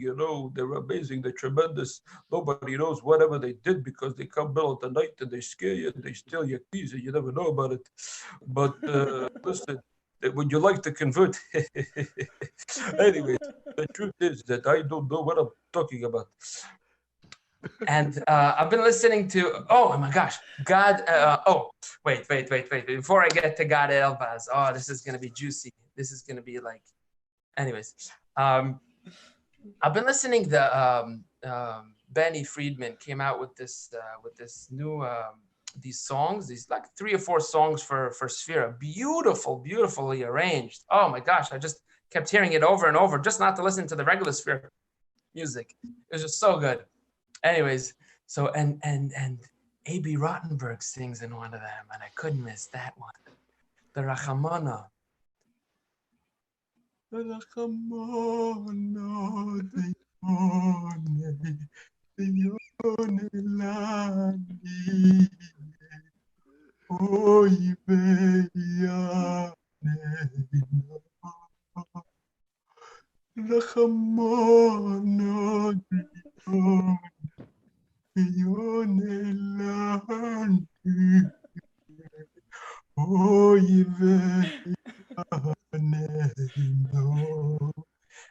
They're amazing. They're tremendous. Nobody knows whatever they did because they come middle of the night and they scare you and they steal your keys and you never know about it. But listen, would you like to convert? Anyway, the truth is that I don't know what I'm talking about. And I've been listening to, oh my gosh, God, wait. Before I get to God Elbaz, this is going to be juicy. This is going to be like, anyways. I've been listening to Benny Friedman came out with this new, these songs, these like 3 or 4 songs for Sphera. Beautifully arranged. Oh my gosh, I just kept hearing it over and over, just not to listen to the regular Sphera music. It was just so good. Anyways, so and A.B. Rottenberg sings in one of them, and I couldn't miss that one. The Rachamana.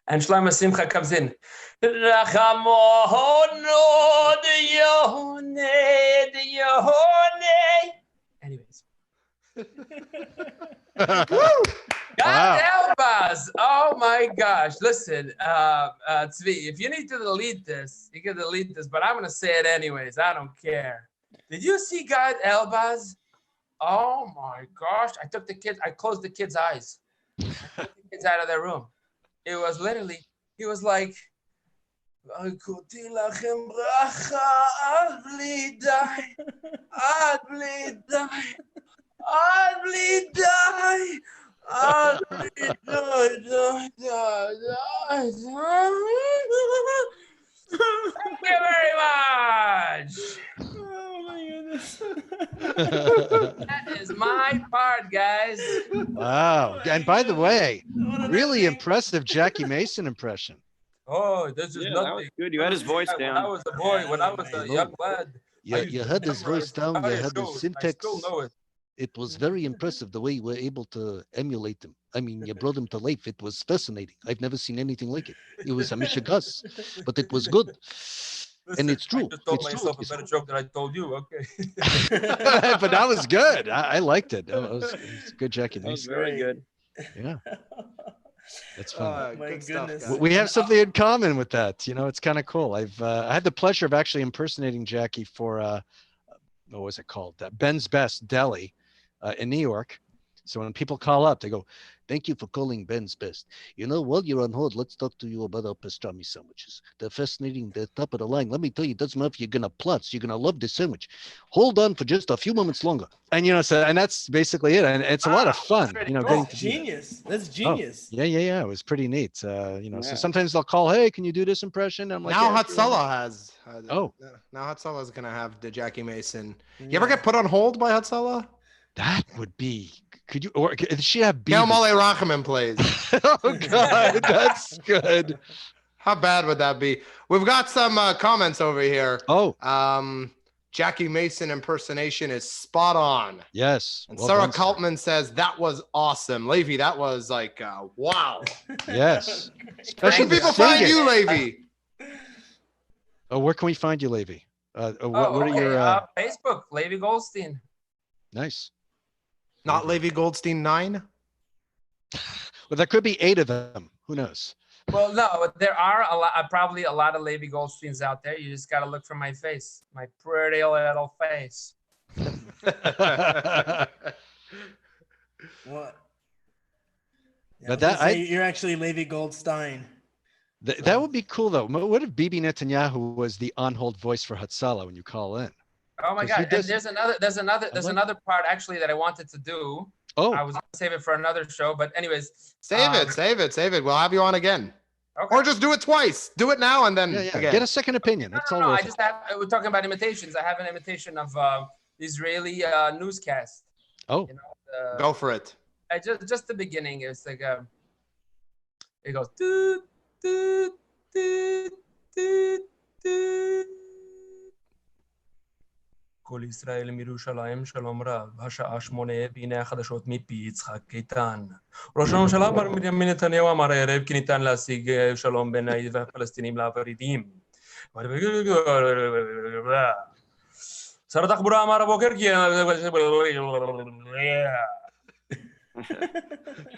And Shlomo Simcha comes in. Anyways. God help us. Oh my gosh. Listen, Tzvi, if you need to delete this, you can delete this, but I'm going to say it anyways. I don't care. Did you see God help us? Oh my gosh. I closed the kids' eyes. I took the kids out of their room. It was literally, he was like, עד בלי די, עד בלי די, עד בלי די, עד בלי די. Thank you very much. Oh my goodness. That is my part, guys. Wow. And by the way, really impressive Jackie Mason impression. Oh, this is Yeah, nothing. that was good. You had his voice When I down. was a boy, when I was a young lad, I used You to had his voice memorize down, you entire had the shows. I syntax. still know it. It was very impressive the way you were able to emulate him. I mean, you brought him to life. It was fascinating. I've never seen anything like it. It was a mishigas, but it was good. And it's true. I just told It's true. myself a better joke than I told you. Okay. But that was good. I liked it. It was good, Jackie That was Mason. very good. Yeah. That's fun. My Good stuff, goodness. guys. We have something in common with that. You know, it's kind of cool. I had the pleasure of actually impersonating Jackie for what was it called? Ben's Best Deli in New York. So when people call up, they go, "Thank you for calling Ben's Best. You know, while you're on hold, let's talk to you about our pastrami sandwiches. They're fascinating. They're top of the line. Let me tell you, it doesn't matter if you're gonna plus, you're gonna love this sandwich. Hold on for just a few moments longer." And you know, so and that's basically it. And it's a lot of fun. You know, getting to do that. Genius. That's genius. Oh, yeah. It was pretty neat. You know, so Yeah. sometimes they'll call, "Hey, can you do this impression?" I'm like, Now "Yeah, sure." Hatzalah has. Oh. Now Hatzalah is gonna have the Jackie Mason. You ever get put on hold by Hatzalah? That would be. Could you? Or does she have Gail Beavis? Mole Rachman plays. Oh God, that's good. How bad would that be? We've got some comments over here. Oh, Jackie Mason impersonation is spot on. yes. And Well Sarah done, sir. Kaltman says that was awesome. Levy, that was like wow. Yes. Where Especially can the people find singing. you, Levy? Oh, where can we find you, Levy? What are Okay, your Facebook, Levi Goldstein. nice? Not Levy Goldstein 9? Well, there could be 8 of them. Who knows? Well, no, there are probably a lot of Levi Goldsteins out there. You just got to look for my face, my pretty little face. What? Yeah, But you're actually Levi Goldstein. That would be cool, though. What if Bibi Netanyahu was the on-hold voice for Hatzalah when you call in? Oh my 'Cause he God! And does- there's another part actually that I wanted to do. Oh, I was gonna save it for another show, but anyways. Save it. We'll have you on again. Okay. Or just do it twice. Do it now and then yeah. again. Get a second opinion. It's all No, worth I it. just we're talking about imitations. I have an imitation of Israeli newscast. Oh, You know, Go for it. just the beginning. It's like it goes doot doot doot doot doot. כל ישראל מירושלים שלום רב, השעה 8 והנה החדשות מפי יצחק איתן. ראש הממשלה בנימין נתניהו אמר הערב כי ניתן להשיג שלום בין הפלסטינים לעברידים. שר התחבורה אמר הבוקר כי...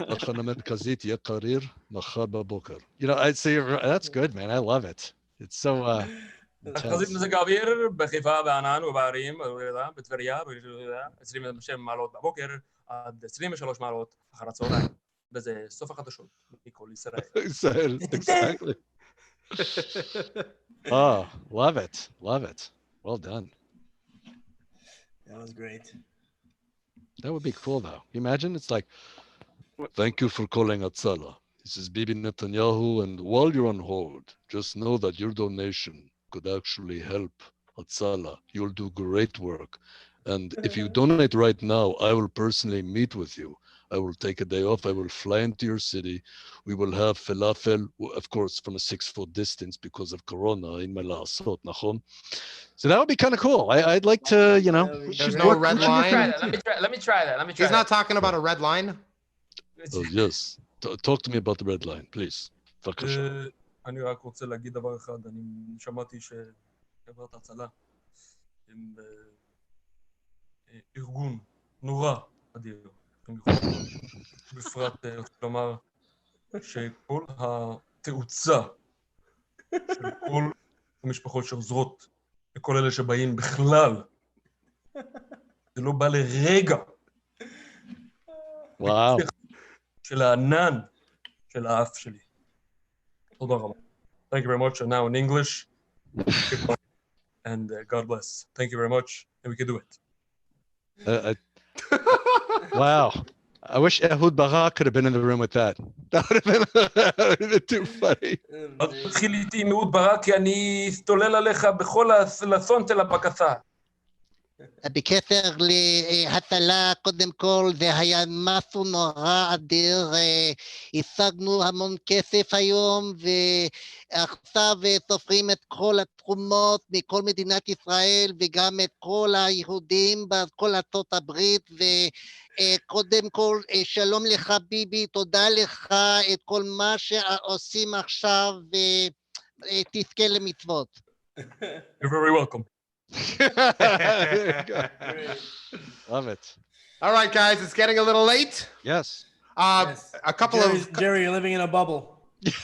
התחנה המרכזית יהיה קריר מחר בבוקר. You know, I'd say that's good, man. I love it. It's so תחזית מזג האוויר בחיפה בענן ובערים בטבריה 27 מעלות בבוקר עד 23 מעלות אחר הצהריים. וזה סוף החדשות מכל ישראל. Exactly. Oh, love it. Well done. That was great. That would be cool, though. You imagine? It's like, thank you for calling Hatzalah. This is Bibi Netanyahu, and while you're on hold, just know that your donation could actually help Hatzalah. You'll do great work. And if you donate right now, I will personally meet with you I will take a day off. I will fly into your city. We will have falafel, of course, from a 6-foot distance because of Corona in my last thought, nachon. So that would be kind of cool. I'd like to, you know. There's no red line. Let me try that. He's not talking about a red line. Oh, yes. Talk to me about the red line, please. בבקשה. אני רק רוצה להגיד דבר אחד, אני שמעתי שחברת הצלה הם ארגון נורא אדיר. בפרט רוצה לומר שכל התאוצה של כל המשפחות שעוזרות לכל אלה שבאים בכלל, זה לא בא לרגע. וואו. של הענן של האף שלי. תודה רבה. Thank you very much. And now in English. And God bless. Thank you very much. And we can do it. Wow. I wish Ehud Barak could have been in the room with that. That would have been too funny. תתחיל איתי עם אהוד ברק, כי אני אסתולל עליך בכל הלסון של הבקשה. בקשר להטלה, קודם כל, זה היה משהו נורא אדיר, השגנו המון כסף היום, ועכשיו סופרים את כל התרומות מכל מדינת ישראל, וגם את כל היהודים בכל ארצות הברית, וקודם כל, שלום לך ביבי, תודה לך את כל מה שעושים עכשיו, ותזכה למצוות. You're very welcome. Love it. All right, guys, it's getting a little late. Yes. Yes. A couple Jerry, you're living in a bubble.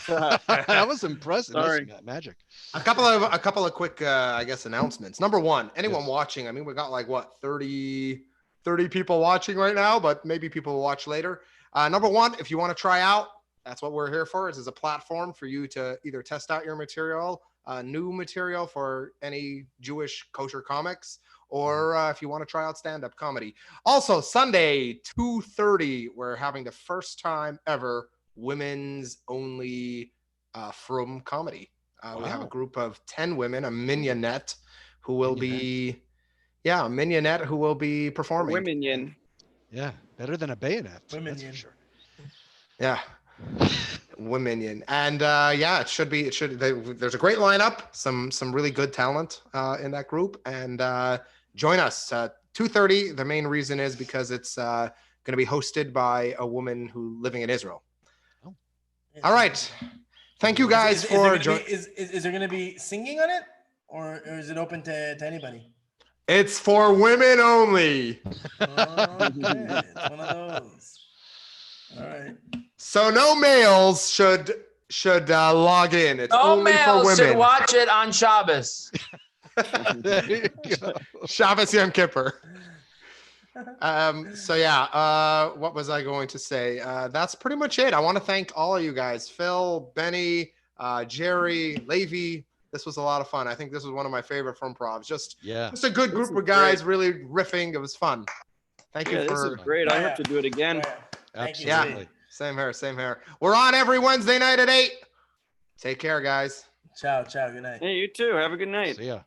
That was impressive. Sorry. That's magic. a couple of quick, I guess, announcements. Number one, anyone watching, I mean, we got like what, 30 people watching right now, but maybe people will watch later. Number one, if you want to try out, that's what we're here for. This is a platform for you to either test out your material, new material for any Jewish kosher comics, or if you want to try out stand-up comedy. Also, Sunday, 2:30, we're having the first time ever women's only Frum comedy. We have a group of 10 women, a mignonette, who will be, a mignonette who will be performing. Women. Yeah, better than a bayonet. Women, that's for sure. Yeah. Women. And there's a great lineup, some really good talent in that group, and join us 2:30. The main reason is because it's going to be hosted by a woman who living in Israel. Oh. All right, thank you guys for joining. Is there going to be singing on it, or is it open to anybody? It's for women only. Okay, it's one of those. All right. So no males should log in. It's No only for males women. should watch it on Shabbos. There you go. Shabbos Yom Kippur. What was I going to say? That's pretty much it. I want to thank all of you guys, Phil, Benny, Jerry, Levi. This was a lot of fun. I think this was one of my favorite Frumprovs. Just a good group of guys really riffing. It was fun. Thank you for this is great. I have to do it again. Absolutely. Same here. We're on every Wednesday night at 8. Take care, guys. Ciao. Good night. Hey, you too. Have a good night. See ya.